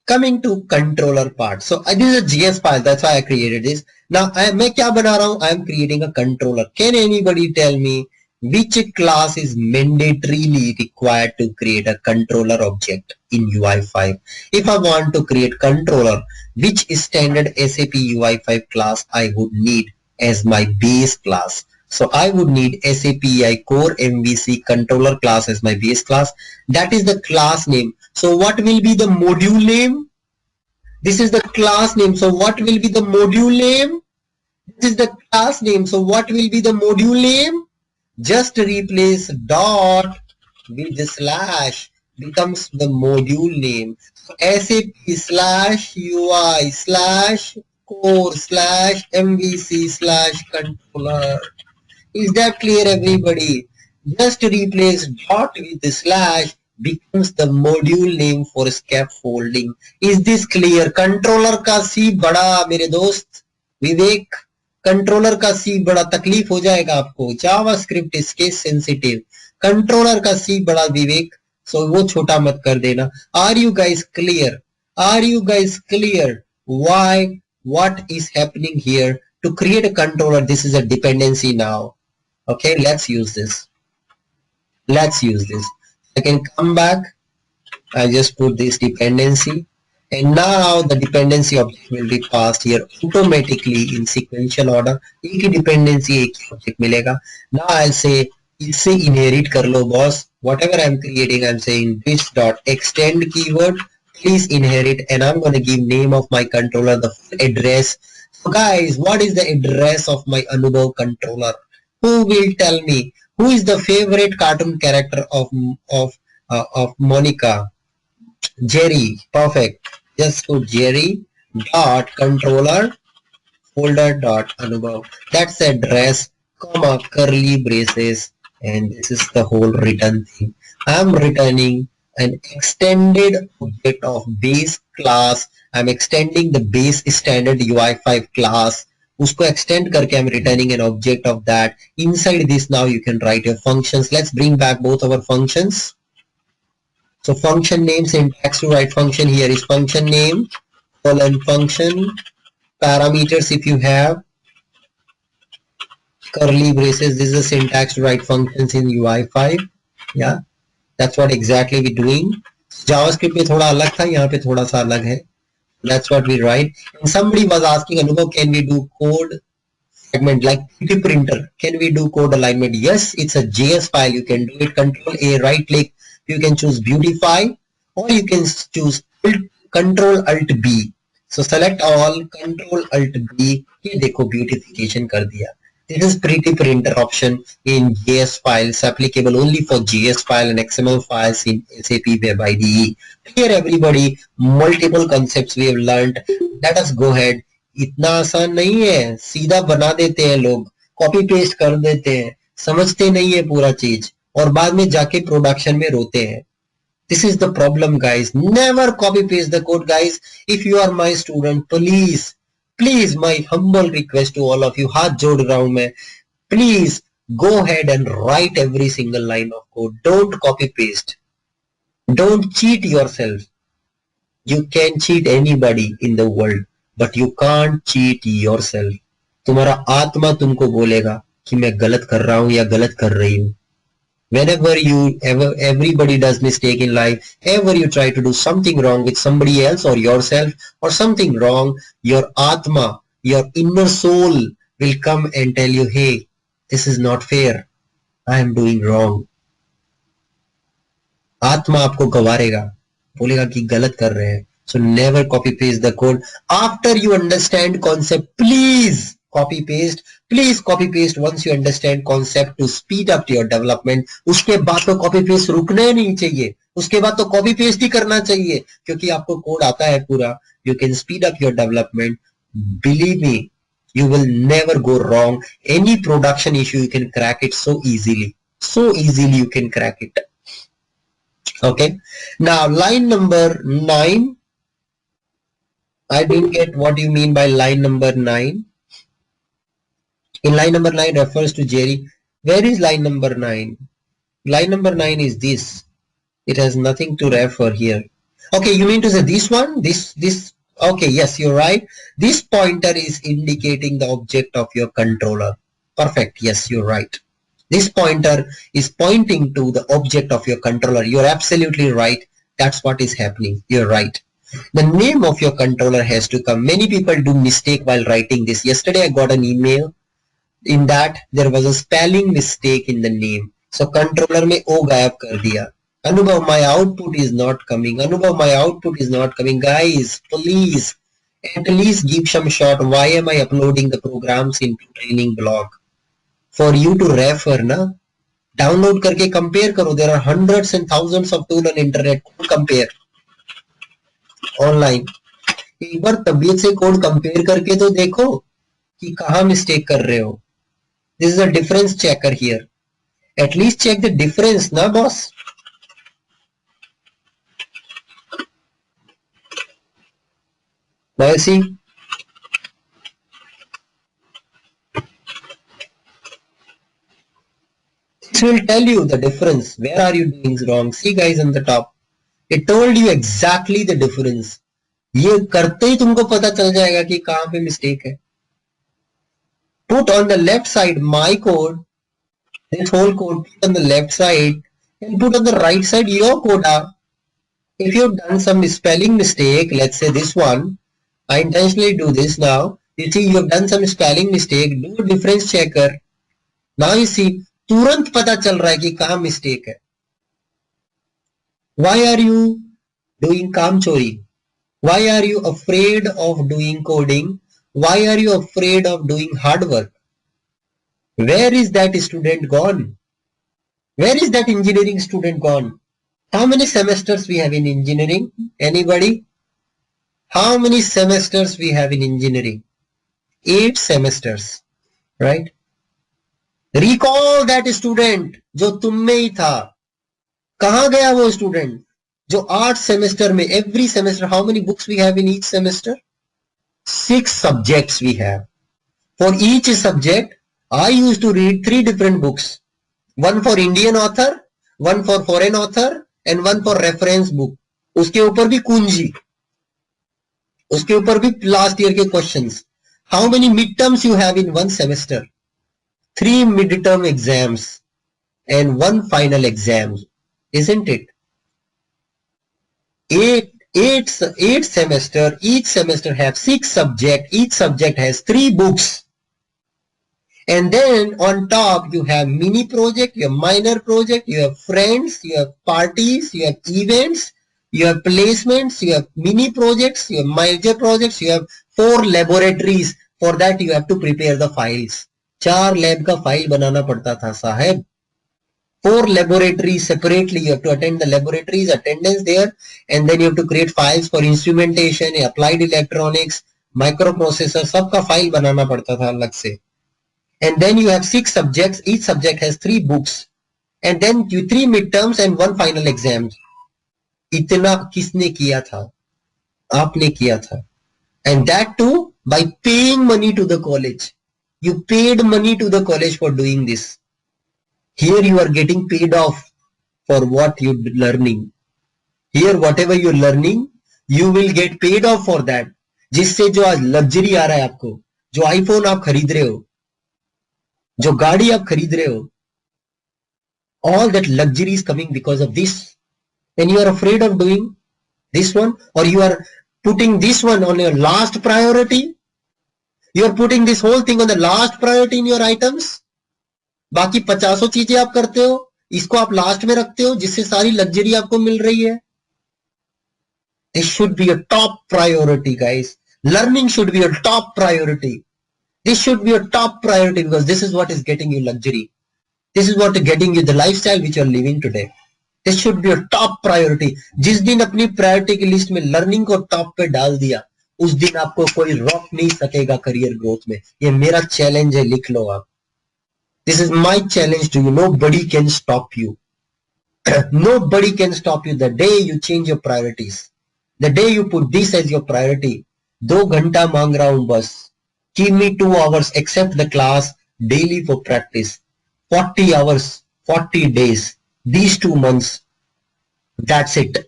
coming to controller part. So this is a JS file. That's why I created this. Now मैं क्या बना रहा हूँ? I am creating a controller. Can anybody tell me which class is mandatorily required to create a controller object in UI5? If I want to create controller, which standard SAP UI5 class I would need as my base class? So I would need SAP UI core MVC controller class as my base class. That is the class name. So what will be the module name? This is the class name. So what will be the module name? This is the class name. So what will be the module name? Just replace dot with the slash becomes the module name. So SAP slash UI slash core slash MVC slash controller. Is that clear, everybody? Just replace dot with the slash becomes the module name for scaffolding. Is this clear? Controller का C बड़ा मेरे दोस्त विवेक, controller का C बड़ा तकलीफ हो जाएगा आपको. JavaScript is case sensitive. Controller का C बड़ा विवेक, so वो छोटा मत कर देना. Are you guys clear? Are you guys clear? Why what is happening here. To create a controller, this is a dependency now. Okay, let's use this. Let's use this. I can come back. I just put this dependency, and now the dependency object will be passed here automatically in sequential order. एक ही dependency एक ही object मिलेगा. Now I'll say इससे inherit कर लो boss. Whatever I'm creating, I'm saying this dot extend keyword. Please inherit, and I'm gonna give name of my controller, the full address. So guys, what is the address of my Anubhav controller? Who will tell me? Who is the favorite cartoon character of Monica? Jerry. Perfect. Just put Jerry dot controller folder dot Anubhav. That's the address, comma, curly braces, and this is the whole return thing. I'm returning an extended object of base class. I'm extending the base standard UI5 class. उसको extend करके I'm returning an object of that. Inside this now you can write your functions. Let's bring back both our functions. So function name, syntax to write function here is function name colon function parameters if you have curly braces. This is the syntax to write functions in UI5. Yeah, that's what exactly we're doing. JavaScript में थोड़ा अलग था, यहाँ पे थोड़ा सा अलग है. That's what we write. And somebody was asking, Anubhav, can we do code segment like PT printer? Can we do code alignment? Yes, it's a JS file. You can do it. Control A, right click. You can choose beautify, or you can choose Control Alt B. So select all, Control Alt B. ये देखो beautification कर दिया. This is pretty printer option in JS files, applicable only for JS file and XML files in SAP Web IDE. Here everybody, multiple concepts we have learned. Let us go ahead. इतना आसान नहीं है, सीधा बना देते हैं लोग, copy paste कर देते हैं, समझते नहीं है पूरा चीज, और बाद में जाके प्रोडक्शन में रोते हैं. This is the problem, guys. Never copy paste the code, guys. If you are my student, please, my humble request to all of you, हाथ जोड़ रहा हूं मैं, please go ahead and write every single line of code. Don't copy paste. Don't cheat yourself. You can cheat anybody in the world, but you can't cheat yourself. तुम्हारा आत्मा तुमको बोलेगा कि मैं गलत कर रहा हूं या गलत कर रही हूं. Whenever everybody does mistake in life, ever you try to do something wrong with somebody else or yourself or something wrong, your atma, your inner soul will come and tell you, hey, this is not fair. I am doing wrong. आत्मा आपको गवारेगा, बोलेगा कि गलत कर रहे हैं. So never copy paste the code. After you understand concept, please copy paste. Please copy paste once you understand concept to speed up your development. उसके बाद तो copy paste रुकना ही नहीं चाहिए. उसके बाद तो copy paste ही करना चाहिए, क्योंकि आपको कोड आता है पूरा. You can speed up your development. Believe me, you will never go wrong. Any production issue you can crack it so easily. So easily you can crack it. Okay. Now line number 9. I didn't get what you mean by line number 9. In line number 9 refers to Jerry. Where is line number 9? Line number 9 is this. It has nothing to refer here. Okay, you mean to say this one? This. Okay, yes, you're right. This pointer is indicating the object of your controller. Perfect. Yes, you're right. This pointer is pointing to the object of your controller. You're absolutely right. That's what is happening. You're right. The name of your controller has to come. Many people do mistake while writing this. Yesterday I got an email. In that there was a spelling mistake in the name. So controller में O गायब कर दिया. Anubhav, my output is not coming. Anubhav, my output is not coming. Guys, please, at least give some shot. Why am I uploading the programs into training blog? For you to refer, na? Download करके compare करो. There are hundreds and thousands of tools on internet. Compare. Online. एक बार तबीयत से code compare करके तो देखो कि कहाँ मिस्टेक कर रहे हो. This is a difference checker here. At least check the difference, na boss? Now see. This will tell you the difference. Where are you doing wrong? See guys on the top. It told you exactly the difference. ये करते ही तुमको पता चल जाएगा कि कहां पे mistake है. Put on the left side my code, this whole code, put on the left side, and put on the right side your code. If you've done some spelling mistake, let's say this one, I intentionally do this now. You see, you've done some spelling mistake, do a difference checker. Now you see, तुरंत पता चल रहा है कि कहां mistake है. Why are you doing काम चोरी? Why are you afraid of doing coding? Why are you afraid of doing hard work? Where is that student gone? Where is that engineering student gone? How many semesters we have in engineering? Anybody? How many semesters we have in engineering? 8 semesters, right? Recall that student जो तुम में ही था. कहां गया वो student जो 8 semester में, every semester, how many books we have in each semester? 6 subjects we have. For each subject, I used to read 3 different books. One for Indian author, one for foreign author, and one for reference book. उसके ऊपर भी कुंजी, उसके ऊपर भी last year के questions. How many midterms you have in one semester? 3 midterm exams and 1 final exam, isn't it? 8 semester, each semester have 6 subjects, each subject has 3 books. And then on top you have mini project, you have minor project, you have friends, you have parties, you have events, you have placements, you have mini projects, you have major projects, you have 4 laboratories. For that you have to prepare the files. 4 lab का file बनाना पड़ता था साहब. 4 laboratories separately, you have to attend the laboratories, attendance there, and then you have to create files for instrumentation, applied electronics, microprocessor, सबका file बनाना पड़ता था अलग से. And then you have 6 subjects, each subject has 3 books, and then 3 midterms and 1 final exam. इतना किसने किया था? आपने किया था. And that too by paying money to the college. You paid money to the college for doing this. Here you are getting paid off for what you're learning. Here whatever you're learning, you will get paid off for that. जिससे जो आज luxury आ रहा है आपको, जो iPhone आप खरीद रहे हो, जो गाड़ी आप खरीद रहे हो, all that luxury is coming because of this. And you are afraid of doing this one, or you are putting this one on your last priority. You are putting this whole thing on the last priority in your items. बाकी 50 चीजें आप करते हो, इसको आप last में रखते हो जिससे सारी लग्जरी आपको मिल रही है. This should be a top priority, guys. Learning should be a top priority. This should be a top priority because this is what is getting you luxury. This is what is getting you the lifestyle which you are living today. This should be a top priority. जिस दिन अपनी priority की list में learning को top पे डाल दिया, उस दिन आपको कोई रोक नहीं सकेगा करियर ग्रोथ में. ये मेरा चैलेंज है, लिख लो आप. This is my challenge to you. Nobody can stop you. Nobody can stop you the day you change your priorities. The day you put this as your priority. 2 घंटा मांग रहा हूं बस. Give me 2 hours except the class daily for practice. 40 hours, 40 days. These 2 months. That's it.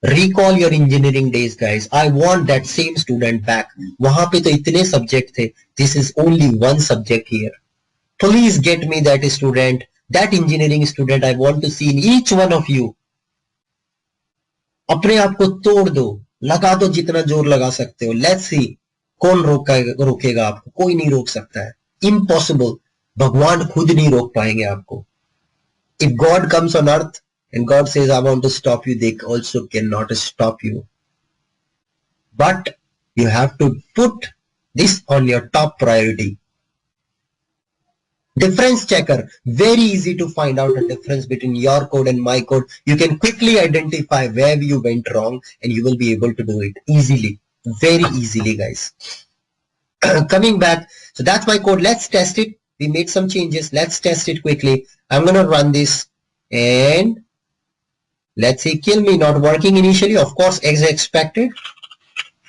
Recall your engineering days, guys. I want that same student back. वहां पे तो इतने subject थे. This is only one subject here. Please get me that student, that engineering student. I want to see in each one of you. अपने आप को तोड़ दो, लगा दो जितना जोर लगा सकते हो. Let's see कौन रोकेगा आपको. कोई नहीं रोक सकता है. Impossible. भगवान खुद नहीं रोक पाएंगे आपको. If God comes on earth and God says I want to stop you, they also cannot stop you. But you have to put this on your top priority. Difference checker. Very easy to find out a difference between your code and my code. You can quickly identify where you went wrong and you will be able to do it easily. Very easily, guys. Coming back. So that's my code. Let's test it. We made some changes. Let's test it quickly. I'm going to run this and let's see. Kill me. Not working initially. Of course, as expected.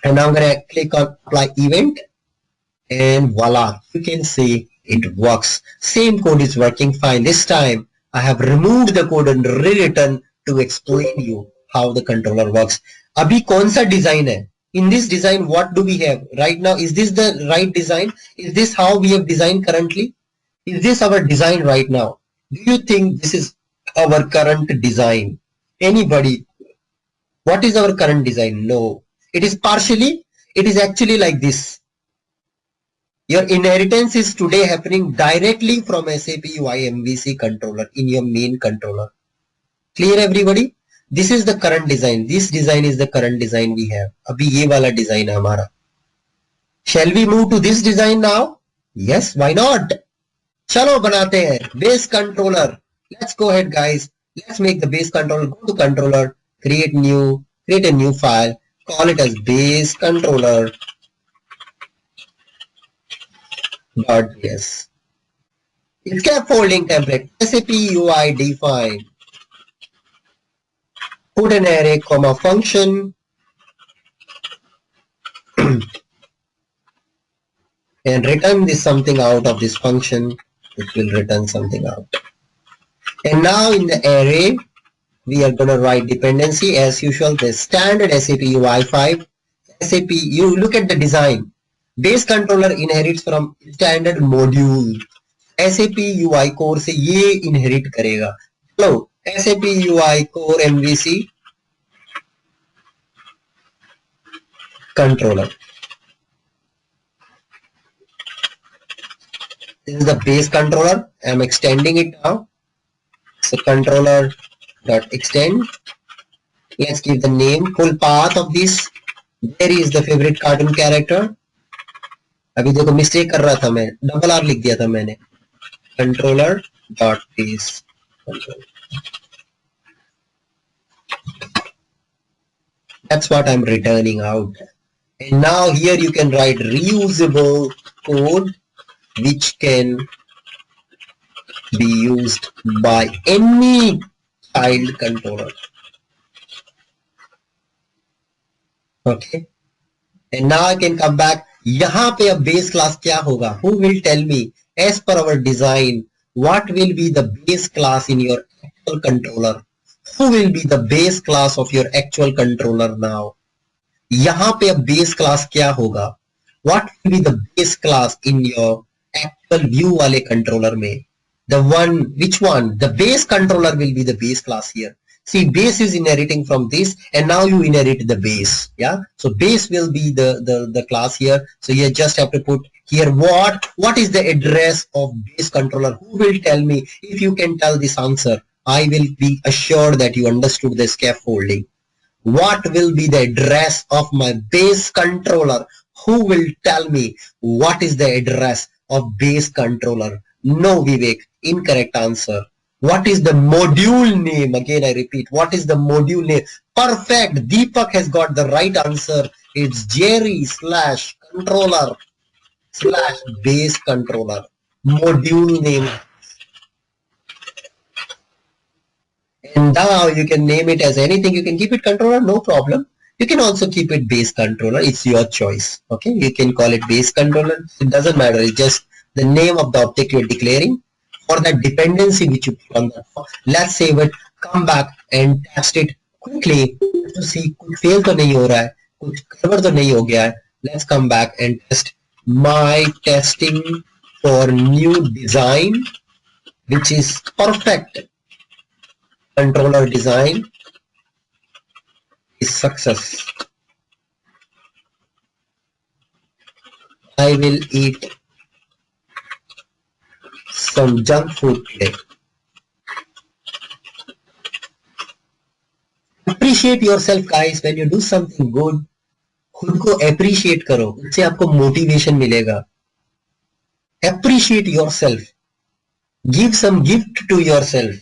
And I'm going to click on apply event and voila. You can see it works. Same code is working fine. This time I have removed the code and rewritten to explain you how the controller works. अभी कौन सा design है? In this design, what do we have right now? Is this the right design? Is this how we have designed currently? Is this our design right now? Do you think this is our current design? Anybody? What is our current design? No. It is partially, it is actually like this. Your inheritance is today happening directly from SAP UI MVC controller in your main controller. Clear everybody? This is the current design. This design is the current design we have. अभी ये वाला design है हमारा. Shall we move to this design now? Yes, why not? चलो बनाते हैं base controller. Let's go ahead guys. Let's make the base controller. Go to controller, create a new file, call it as base controller. .ps. Scaffolding template, SAP UI define. Put an array, comma function, and return this something out of this function. It will return something out. And now in the array, we are going to write dependency as usual. The standard SAP UI 5. SAP, you look at the design. Base controller inherits from standard module. SAP UI core से ये inherit करेगा. चलो SAP UI core MVC controller. This is the base controller. I am extending it now. So controller dot extend. Let's give the name, full path of this. There is the favorite cartoon character. अभी देखो mistake कर रहा था मैं, double R लिख दिया था मैंने. Controller dot base controller. That's what I'm returning out. And now here you can write reusable code which can be used by any child controller. Okay. And now I can come back. यहाँ पे अब base class क्या होगा? Who will tell me? As per our design, what will be the base class in your actual controller? Who will be the base class of your actual controller now? यहाँ पे अब base class क्या होगा? What will be the base class in your actual view वाले controller में? The one, which one? The base controller will be the base class here. See, base is inheriting from this, and now you inherit the base. Yeah. So base will be the class here. So you just have to put here what is the address of base controller? Who will tell me? If you can tell this answer, I will be assured that you understood the scaffolding. What will be the address of my base controller? Who will tell me what is the address of base controller? No, Vivek, incorrect answer. What is the module name? Again, I repeat, what is the module name? Perfect. Deepak has got the right answer. It's Jerry / controller / base controller. Module name. And now you can name it as anything. You can keep it controller, no problem. You can also keep it base controller. It's your choice. Okay. You can call it base controller. It doesn't matter. It's just the name of the object you're declaring. For that dependency which you put on that. Let's save it, come back and test it quickly to see कुछ fail तो नहीं हो रहा है, कुछ गड़बड़ तो नहीं हो गया है. Let's come back and test my testing for new design, which is perfect. Controller design is success. I will eat some junk food today. Appreciate yourself guys when you do something good. खुद को appreciate करो, उससे आपको motivation मिलेगा. Appreciate yourself. Give some gift to yourself.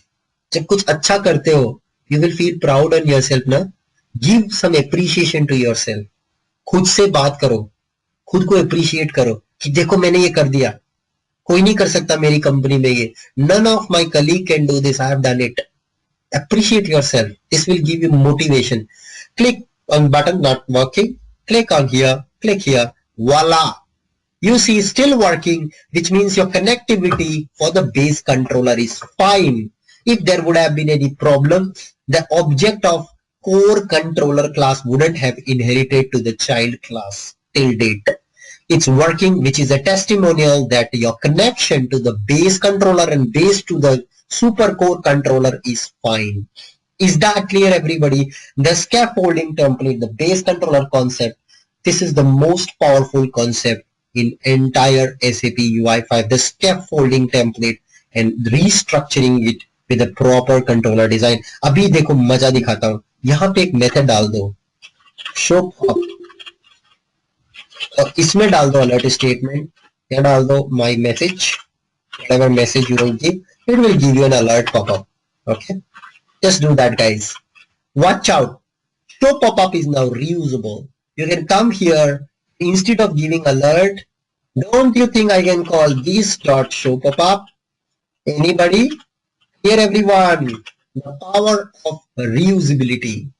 जब कुछ अच्छा करते हो, you will feel proud on yourself ना. Give some appreciation to yourself. खुद से बात करो, खुद को appreciate करो कि देखो मैंने ये कर दिया. कोई नहीं कर सकता मेरी कंपनी में ये. None of my colleague can do this. I have done it. Appreciate yourself. This will give you motivation. Click on button not working. Click on here. Click here. Voila. You see still working, which means your connectivity for the base controller is fine. If there would have been any problem, the object of core controller class wouldn't have inherited to the child class till date. It's working, which is a testimonial that your connection to the base controller and base to the super core controller is fine. Is that clear, everybody? The scaffolding template, the base controller concept, this is the most powerful concept in entire SAP UI5, the scaffolding template and restructuring it with a proper controller design. अभी देखो मजा दिखाता हूँ. यहाँ पे एक method डाल दो, show up. और इसमें डाल दो alert statement. यहाँ डाल दो my message. Whatever message you will give, it will give you an alert pop-up. Okay. Just do that, guys. Watch out. Show pop-up is now reusable. You can come here, instead of giving alert, don't you think I can call this dot show pop-up? Anybody? Here, everyone. The power of reusability.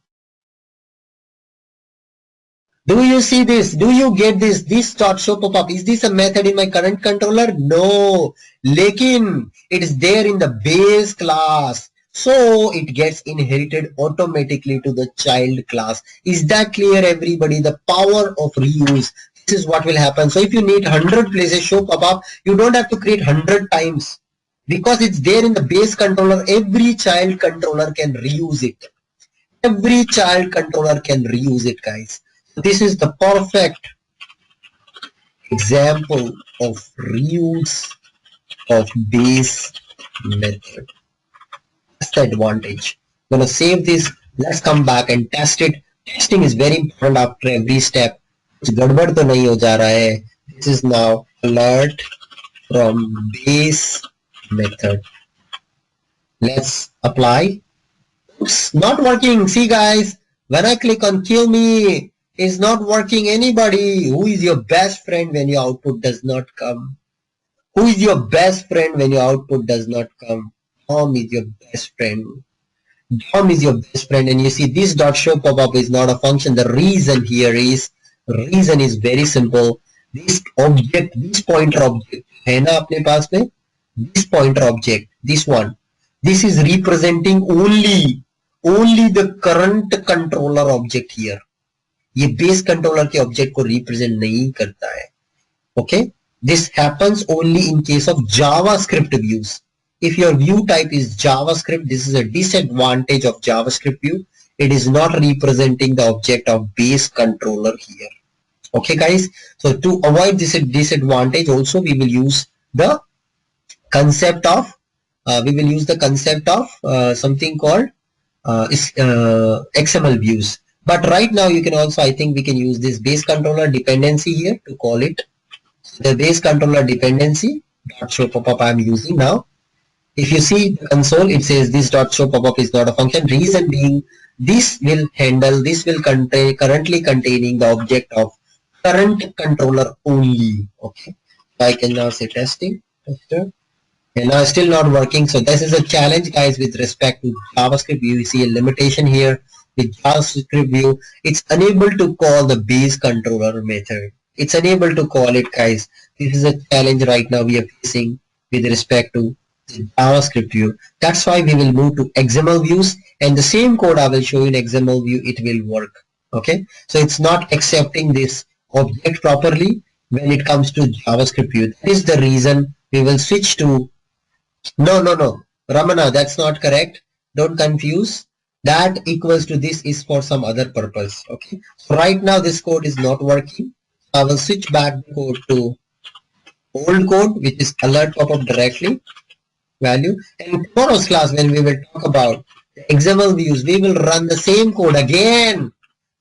Do you see this? Do you get this? This dot show pop-up. Is this a method in my current controller? No. Lekin it is there in the base class. So it gets inherited automatically to the child class. Is that clear, everybody? The power of reuse. This is what will happen. So if you need 100 places show pop-up, you don't have to create 100 times. Because it's there in the base controller, every child controller can reuse it. Every child controller can reuse it, guys. This is the perfect example of reuse of base method. That's the advantage. I'm going to save this. Let's come back and test it. Testing is very important after every step. This is now alert from base method. Let's apply. Oops, not working. See, guys, when I click on kill me, it's not working. Anybody? Who is your best friend when your output does not come? Who is your best friend when your output does not come? Tom is your best friend. Tom is your best friend, and you see this dot show pop-up is not a function. The reason here is very simple. This object, this pointer object, है ना अपने पास में? This pointer object, this one, this is representing only the current controller object here. ये base controller के object को represent नहीं करता है. Okay, this happens only in case of JavaScript views. If your view type is JavaScript, this is a disadvantage of JavaScript view. It is not representing the object of base controller here. Okay, guys. So to avoid this disadvantage, also we will use the concept of something called XML views. But right now you can also, I think we can use this base controller dependency here to call it. The base controller dependency dot show pop-up I am using now. If you see the console, it says this dot show pop-up is not a function. Reason being, this will contain currently containing the object of current controller only. Okay, so I can now say testing, tester, and now still not working. So this is a challenge, guys, with respect to JavaScript view. You see a limitation here with JavaScript view. It's unable to call the base controller method. It's unable to call it, guys. This is a challenge right now we are facing with respect to the JavaScript view. That's why we will move to XML views, and the same code I will show you in XML view, it will work. Okay, so it's not accepting this object properly when it comes to JavaScript view. That is the reason we will switch to no, Ramana, that's not correct. Don't confuse. That equals to this is for some other purpose. Okay, so right now this code is not working. I will switch back the code to old code, which is alert pop-up directly value. And tomorrow's class, when we will talk about the XML views, we will run the same code again.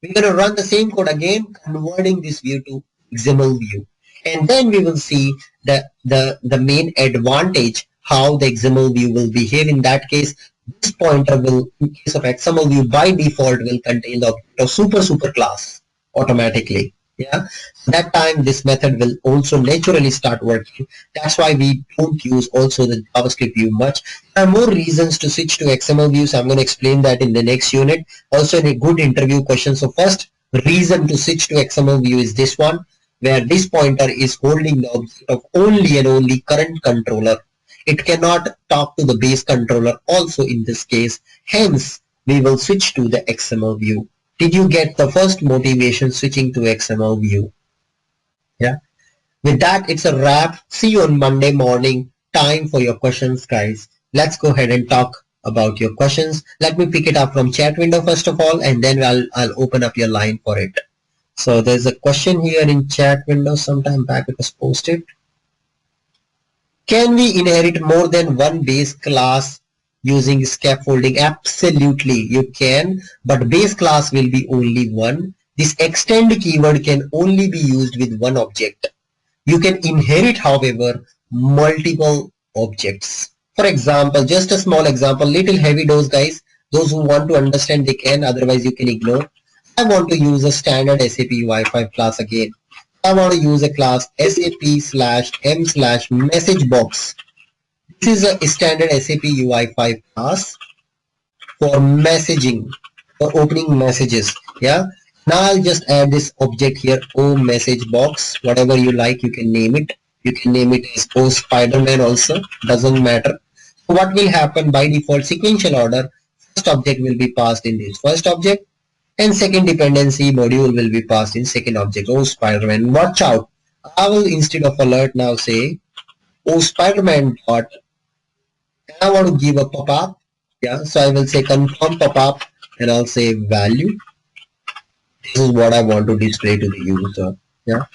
We're going to run the same code again, converting this view to XML view. And then we will see the main advantage, how the XML view will behave. In that case, this pointer will, in case of XML view, by default will contain the object of super class automatically. Yeah, so that time this method will also naturally start working. That's why we don't use also the JavaScript view much. There are more reasons to switch to XML views. I'm going to explain that in the next unit. Also in a good interview question. So first reason to switch to XML view is this one, where this pointer is holding the object of only and only current controller. It cannot talk to the base controller also in this case. Hence, we will switch to the XML view. Did you get the first motivation switching to XML view? Yeah. With that, it's a wrap. See you on Monday morning. Time for your questions, guys. Let's go ahead and talk about your questions. Let me pick it up from chat window first of all, and then I'll open up your line for it. So there's a question here in chat window. Sometime back it was posted. Can we inherit more than one base class using scaffolding? Absolutely, you can, but base class will be only one. This extend keyword can only be used with one object. You can inherit, however, multiple objects. For example, just a small example, little heavy dose, guys. Those who want to understand, they can, otherwise you can ignore. I want to use a standard SAP UI5 class again. I want to use a class SAP/M/message box. This is a standard SAP UI5 class for messaging, for opening messages. Yeah. Now I'll just add this object here, O message box, whatever you like, you can name it. You can name it as O Spider-Man also, doesn't matter. So what will happen by default sequential order, first object will be passed in this first object, and second dependency module will be passed in second object. Oh Spider-Man, watch out. I will instead of alert now say oh Spider-Man dot, and I want to give a pop-up. Yeah, so I will say confirm pop-up and I'll say value. This is what I want to display to the user. Yeah.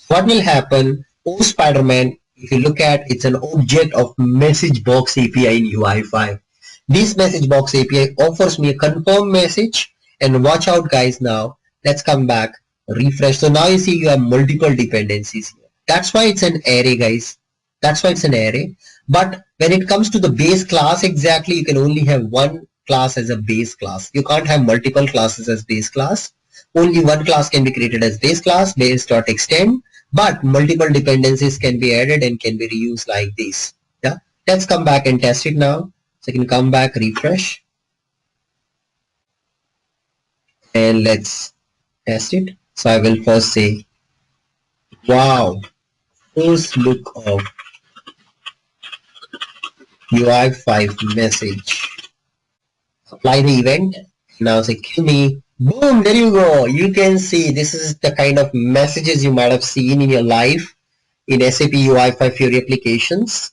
What will happen? Oh Spider-Man, if you look at, it's an object of message box API in UI5. This message box API offers me a confirm message. And watch out, guys. Now let's come back, refresh. So now you see you have multiple dependencies here. That's why it's an array, guys. That's why it's an array. But when it comes to the base class, exactly, you can only have one class as a base class. You can't have multiple classes as base class. Only one class can be created as base class, base.extend, but multiple dependencies can be added and can be reused like this. Yeah. Let's come back and test it now. So you can come back, refresh. And let's test it. So I will first say, wow, first look of UI5 message. Apply the event. Now say, kill me. Boom, there you go. You can see this is the kind of messages you might have seen in your life in SAP UI5 FIORI applications.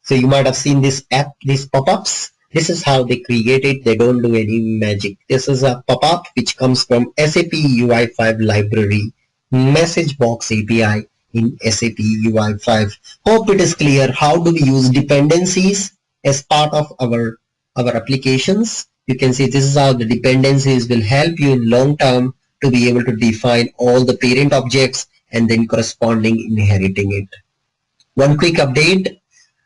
So you might have seen this app, these pop-ups. This is how they create it. They don't do any magic. This is a pop-up which comes from SAP UI5 library, message box API in SAP UI5. Hope it is clear. How do we use dependencies as part of our applications? You can see this is how the dependencies will help you in long term to be able to define all the parent objects and then corresponding inheriting it. One quick update.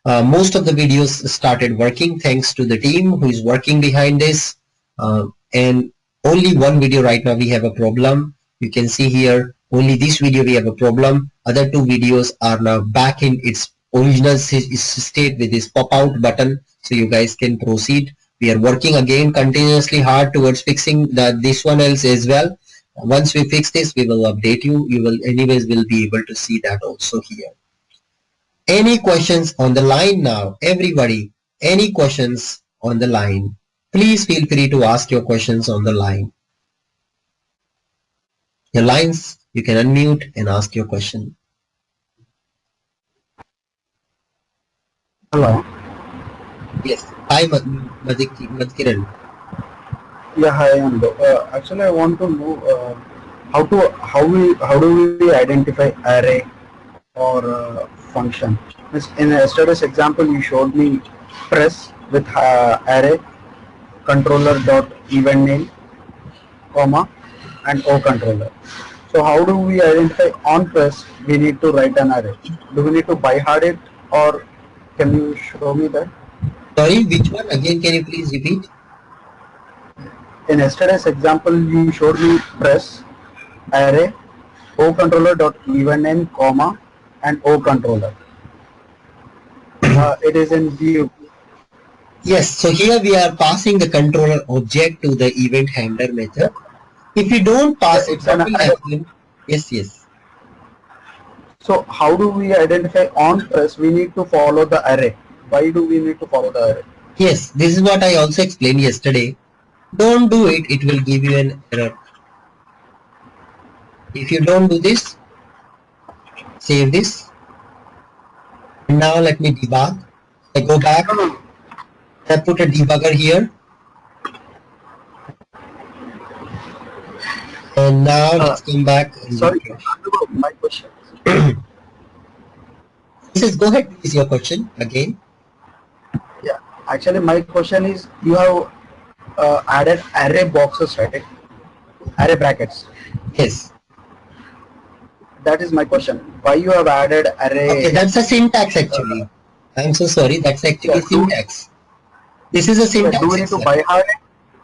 Most of the videos started working thanks to the team who is working behind this, and only one video right now we have a problem. You can see here only this video we have a problem. Other two videos are now back in its original state with this pop out button, so you guys can proceed. We are working again continuously hard towards fixing this one else as well. Once we fix this, we will update you. You will anyways will be able to see that also here. Any questions on the line now? Everybody, any questions on the line? Please feel free to ask your questions on the line. Your lines, you can unmute and ask your question. Hello. Yes. Hi, Madkiran. Yeah, hi, Ando. Actually, I want to know how do we identify array or function? In yesterday's example, you showed me press with array controller dot event name, comma, and O controller. So how do we identify on press? We need to write an array. Do we need to by heart it, or can you show me that? Sorry, which one? Again, can you please repeat? In yesterday's example, you showed me press array O controller dot event name, comma, and O controller. It is in view. Yes, so here we are passing the controller object to the event handler method. If you don't pass it, what will happen? Yes. So how do we identify on press? We need to follow the array. Why do we need to follow the array? Yes, this is what I also explained yesterday. Don't do it, it will give you an error. If you don't do this, save this. And now let me debug. I go back, I put a debugger here. And now let's come back. Sorry, my question. This go ahead, please, your question again. Yeah, actually my question is, you have added array boxes, right? Array brackets. Yes. That is my question. Why you have added array? Okay, that's a syntax actually. I'm so sorry, that's actually syntax. This is a syntax. Do we need to buy hard it?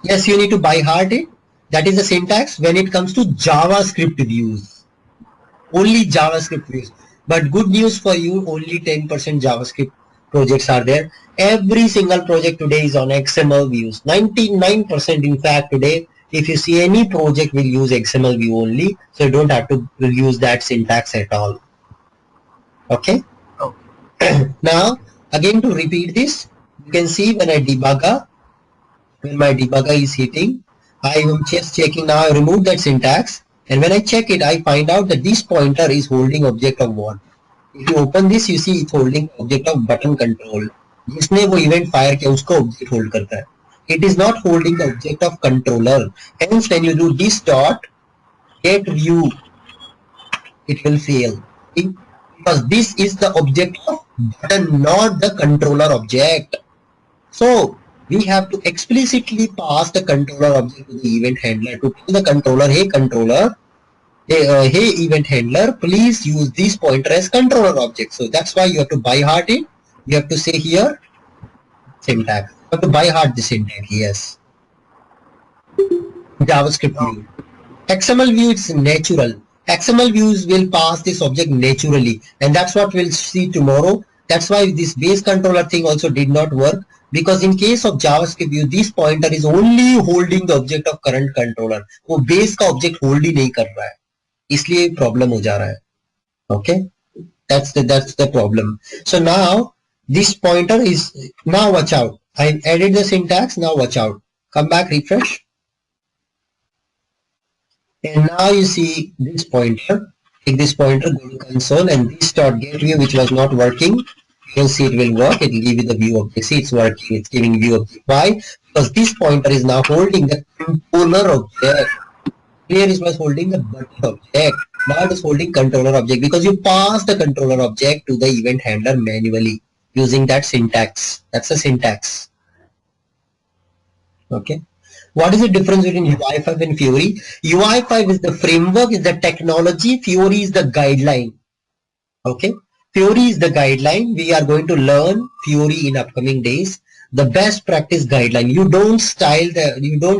Yes, you need to buy hard it. That is the syntax when it comes to JavaScript views. Only JavaScript views. But good news for you, only 10% JavaScript projects are there. Every single project today is on XML views. 99% in fact today, if you see any project will use XML view only. So you don't have to use that syntax at all. Okay. Now, again to repeat this, you can see when I debugger, when my debugger is hitting, I am just checking now, I remove that syntax, and when I check it, I find out that this pointer is holding object of what? If you open this, you see it's holding object of button control. जिसने वो event fire किया उसको object hold करता है. It is not holding the object of controller. Hence, when you do this dot get view, it will fail. Because this is the object of button, not the controller object. So we have to explicitly pass the controller object to the event handler to tell the controller, hey controller, hey event handler, please use this pointer as controller object. So that's why you have to by heart it. You have to say here syntax. You have to by heart the syntax. Yes. JavaScript view. XML view is natural. XML views will pass this object naturally, and that's what we'll see tomorrow. That's why this base controller thing also did not work, because in case of JavaScript view, this pointer is only holding the object of current controller. वो base का object hold ही नहीं कर रहा है, इसलिए problem हो जा रहा है. Okay, that's the problem. So now this pointer is, now watch out. I added the syntax. Now watch out. Come back, refresh. And now you see this pointer. Take this pointer, go to console, and this dot get view which was not working, you'll see it will work. It will give you the view object. See, it's working. It's giving view object. Why? Because this pointer is now holding the controller object. Here it was holding the button object. Now it is holding controller object because you pass the controller object to the event handler manually using that syntax. That's the syntax. Okay. What is the difference between UI5 and FIORI? UI5 is the framework, is the technology. FIORI is the guideline. Okay. FIORI is the guideline. We are going to learn FIORI in upcoming days. The best practice guideline. You don't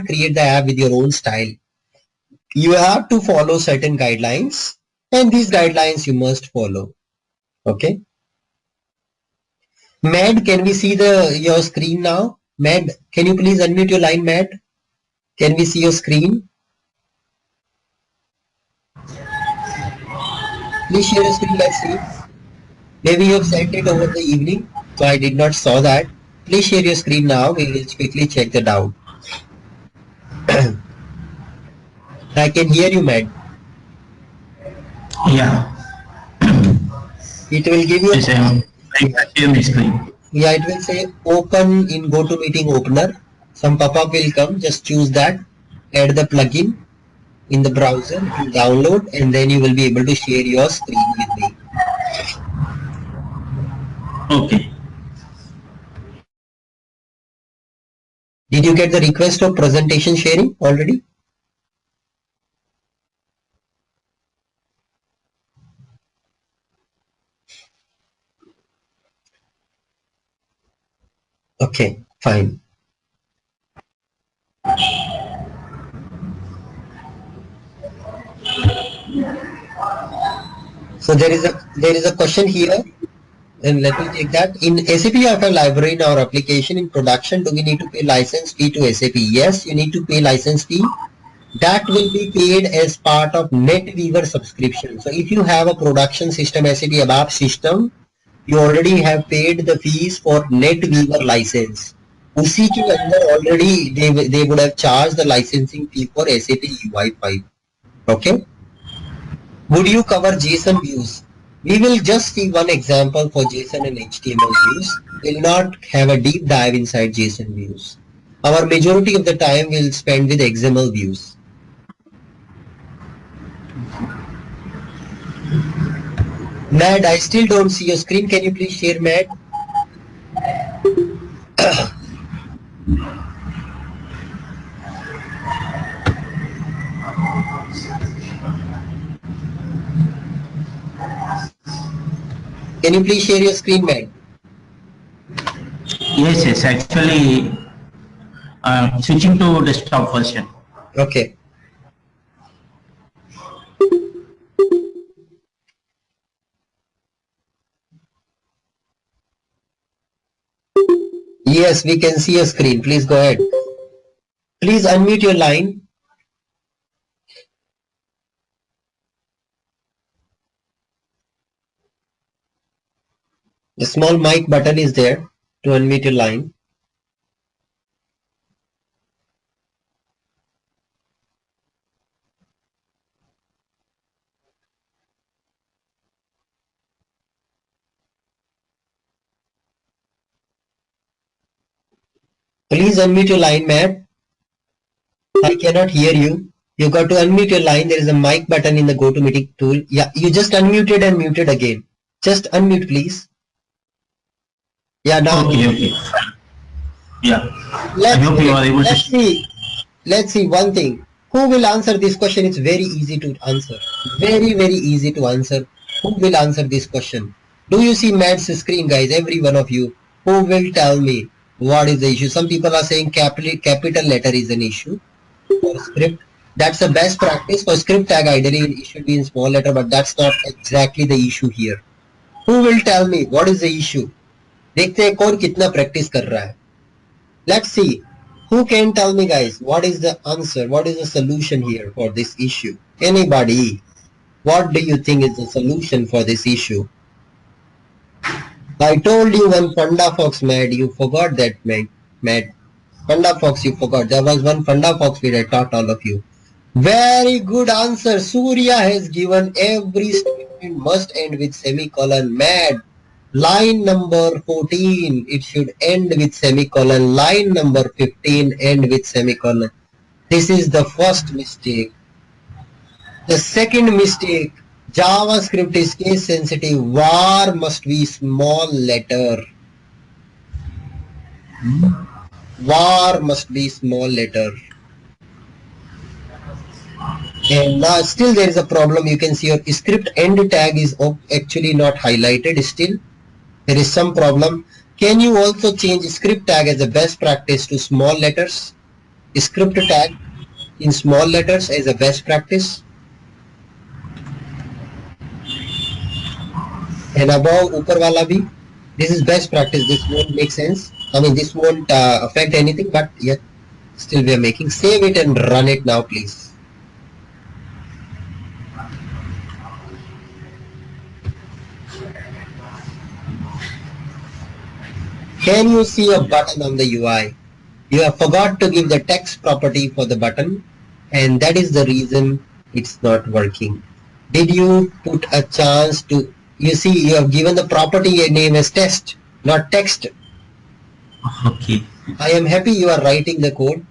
create the app with your own style. You have to follow certain guidelines, and these guidelines you must follow. Okay. Mad, can we see your screen now? Mad, can you please unmute your line, Mad? Can we see your screen? Please share your screen, let's see. Maybe you have sent it over the evening, so I did not saw that. Please share your screen now. We will quickly check that out. I can hear you, Mad. Yeah. It will give you. I share my screen. Yeah, it will say open in GoToMeeting opener. Some pop-up will come. Just choose that. Add the plugin in the browser. You download, and then you will be able to share your screen with me. Okay. Did you get the request of presentation sharing already? Okay, fine. So there is a question here, and let me take that. In SAP UI5 library in our application in production, do we need to pay license fee to SAP? Yes, you need to pay license fee. That will be paid as part of NetWeaver subscription. So if you have a production system, SAP ABAP system, you already have paid the fees for NetWeaver license. उसी के अंदर already they would have charged the licensing fee for SAP UI5. Okay. Would you cover JSON views? We will just see one example for JSON and HTML views. We'll not have a deep dive inside JSON views. Our majority of the time we'll spend with XML views. Mad, I still don't see your screen. Can you please share, Mad? Can you please share your screen, Mad? Yes, actually, switching to desktop version. Okay. Yes, we can see your screen. Please go ahead. Please unmute your line. The small mic button is there to unmute your line. Please unmute your line, Matt. I cannot hear you. You got to unmute your line. There is a mic button in the GoToMeeting tool. Yeah, you just unmuted and muted again. Just unmute, please. Yeah, now. Okay. Yeah. I hope you are able to. Let's see one thing. Who will answer this question? It's very easy to answer. Very, very easy to answer. Who will answer this question? Do you see Matt's screen, guys? Every one of you. Who will tell me what is the issue? Some people are saying capital letter is an issue for script. That's the best practice for script tag. Ideally, it should be in small letter, but that's not exactly the issue here. Who will tell me what is the issue? देखते हैं कौन कितना practice कर रहा है. Let's see. Who can tell me, guys, what is the answer? What is the solution here for this issue? Anybody? What do you think is the solution for this issue? I told you one Panda Fox, Mad. You forgot that, Mad. Panda Fox, you forgot. There was one Panda Fox which I taught all of you. Very good answer. Surya has given every statement must end with semicolon. Mad. Line number 14, it should end with semicolon. Line number 15, end with semicolon. This is the first mistake. The second mistake, JavaScript is case sensitive. Var must be small letter. Var must be small letter. And now still there is a problem. You can see your script end tag is actually not highlighted still. There is some problem. Can you also change script tag as a best practice to small letters? Script tag in small letters as a best practice. And above upar wala bhi. This is best practice. This won't make sense. I mean, this won't affect anything, but yet still we are making. Save it and run it now, please. Can you see a button on the UI? You have forgot to give the text property for the button, and that is the reason it's not working. Did you put a chance to, you see, you have given the property name as test, not text. Okay. I am happy you are writing the code.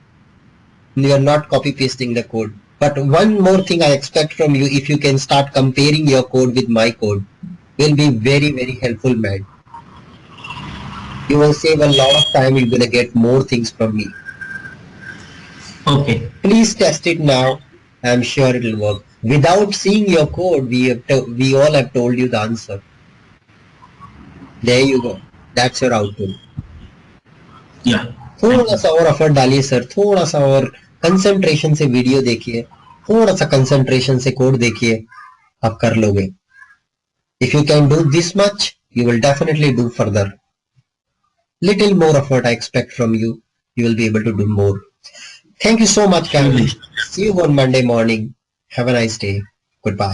You are not copy pasting the code. But one more thing I expect from you, if you can start comparing your code with my code, will be very, very helpful, man. You will save a lot of time. You're going to get more things from me. Okay. Please test it now. I'm sure it will work. Without seeing your code, we all have told you the answer. There you go. That's your output. Yeah. थोड़ा सा और effort डालिए sir, थोड़ा सा और concentration से video देखिए, थोड़ा सा कंसंट्रेशन से कोड देखिए, आप कर लोगे. If you can do this much, you will definitely do further. Little more effort I expect from you. You will be able to do more. Thank you so much, family. See you on Monday morning. Have a nice day. Goodbye.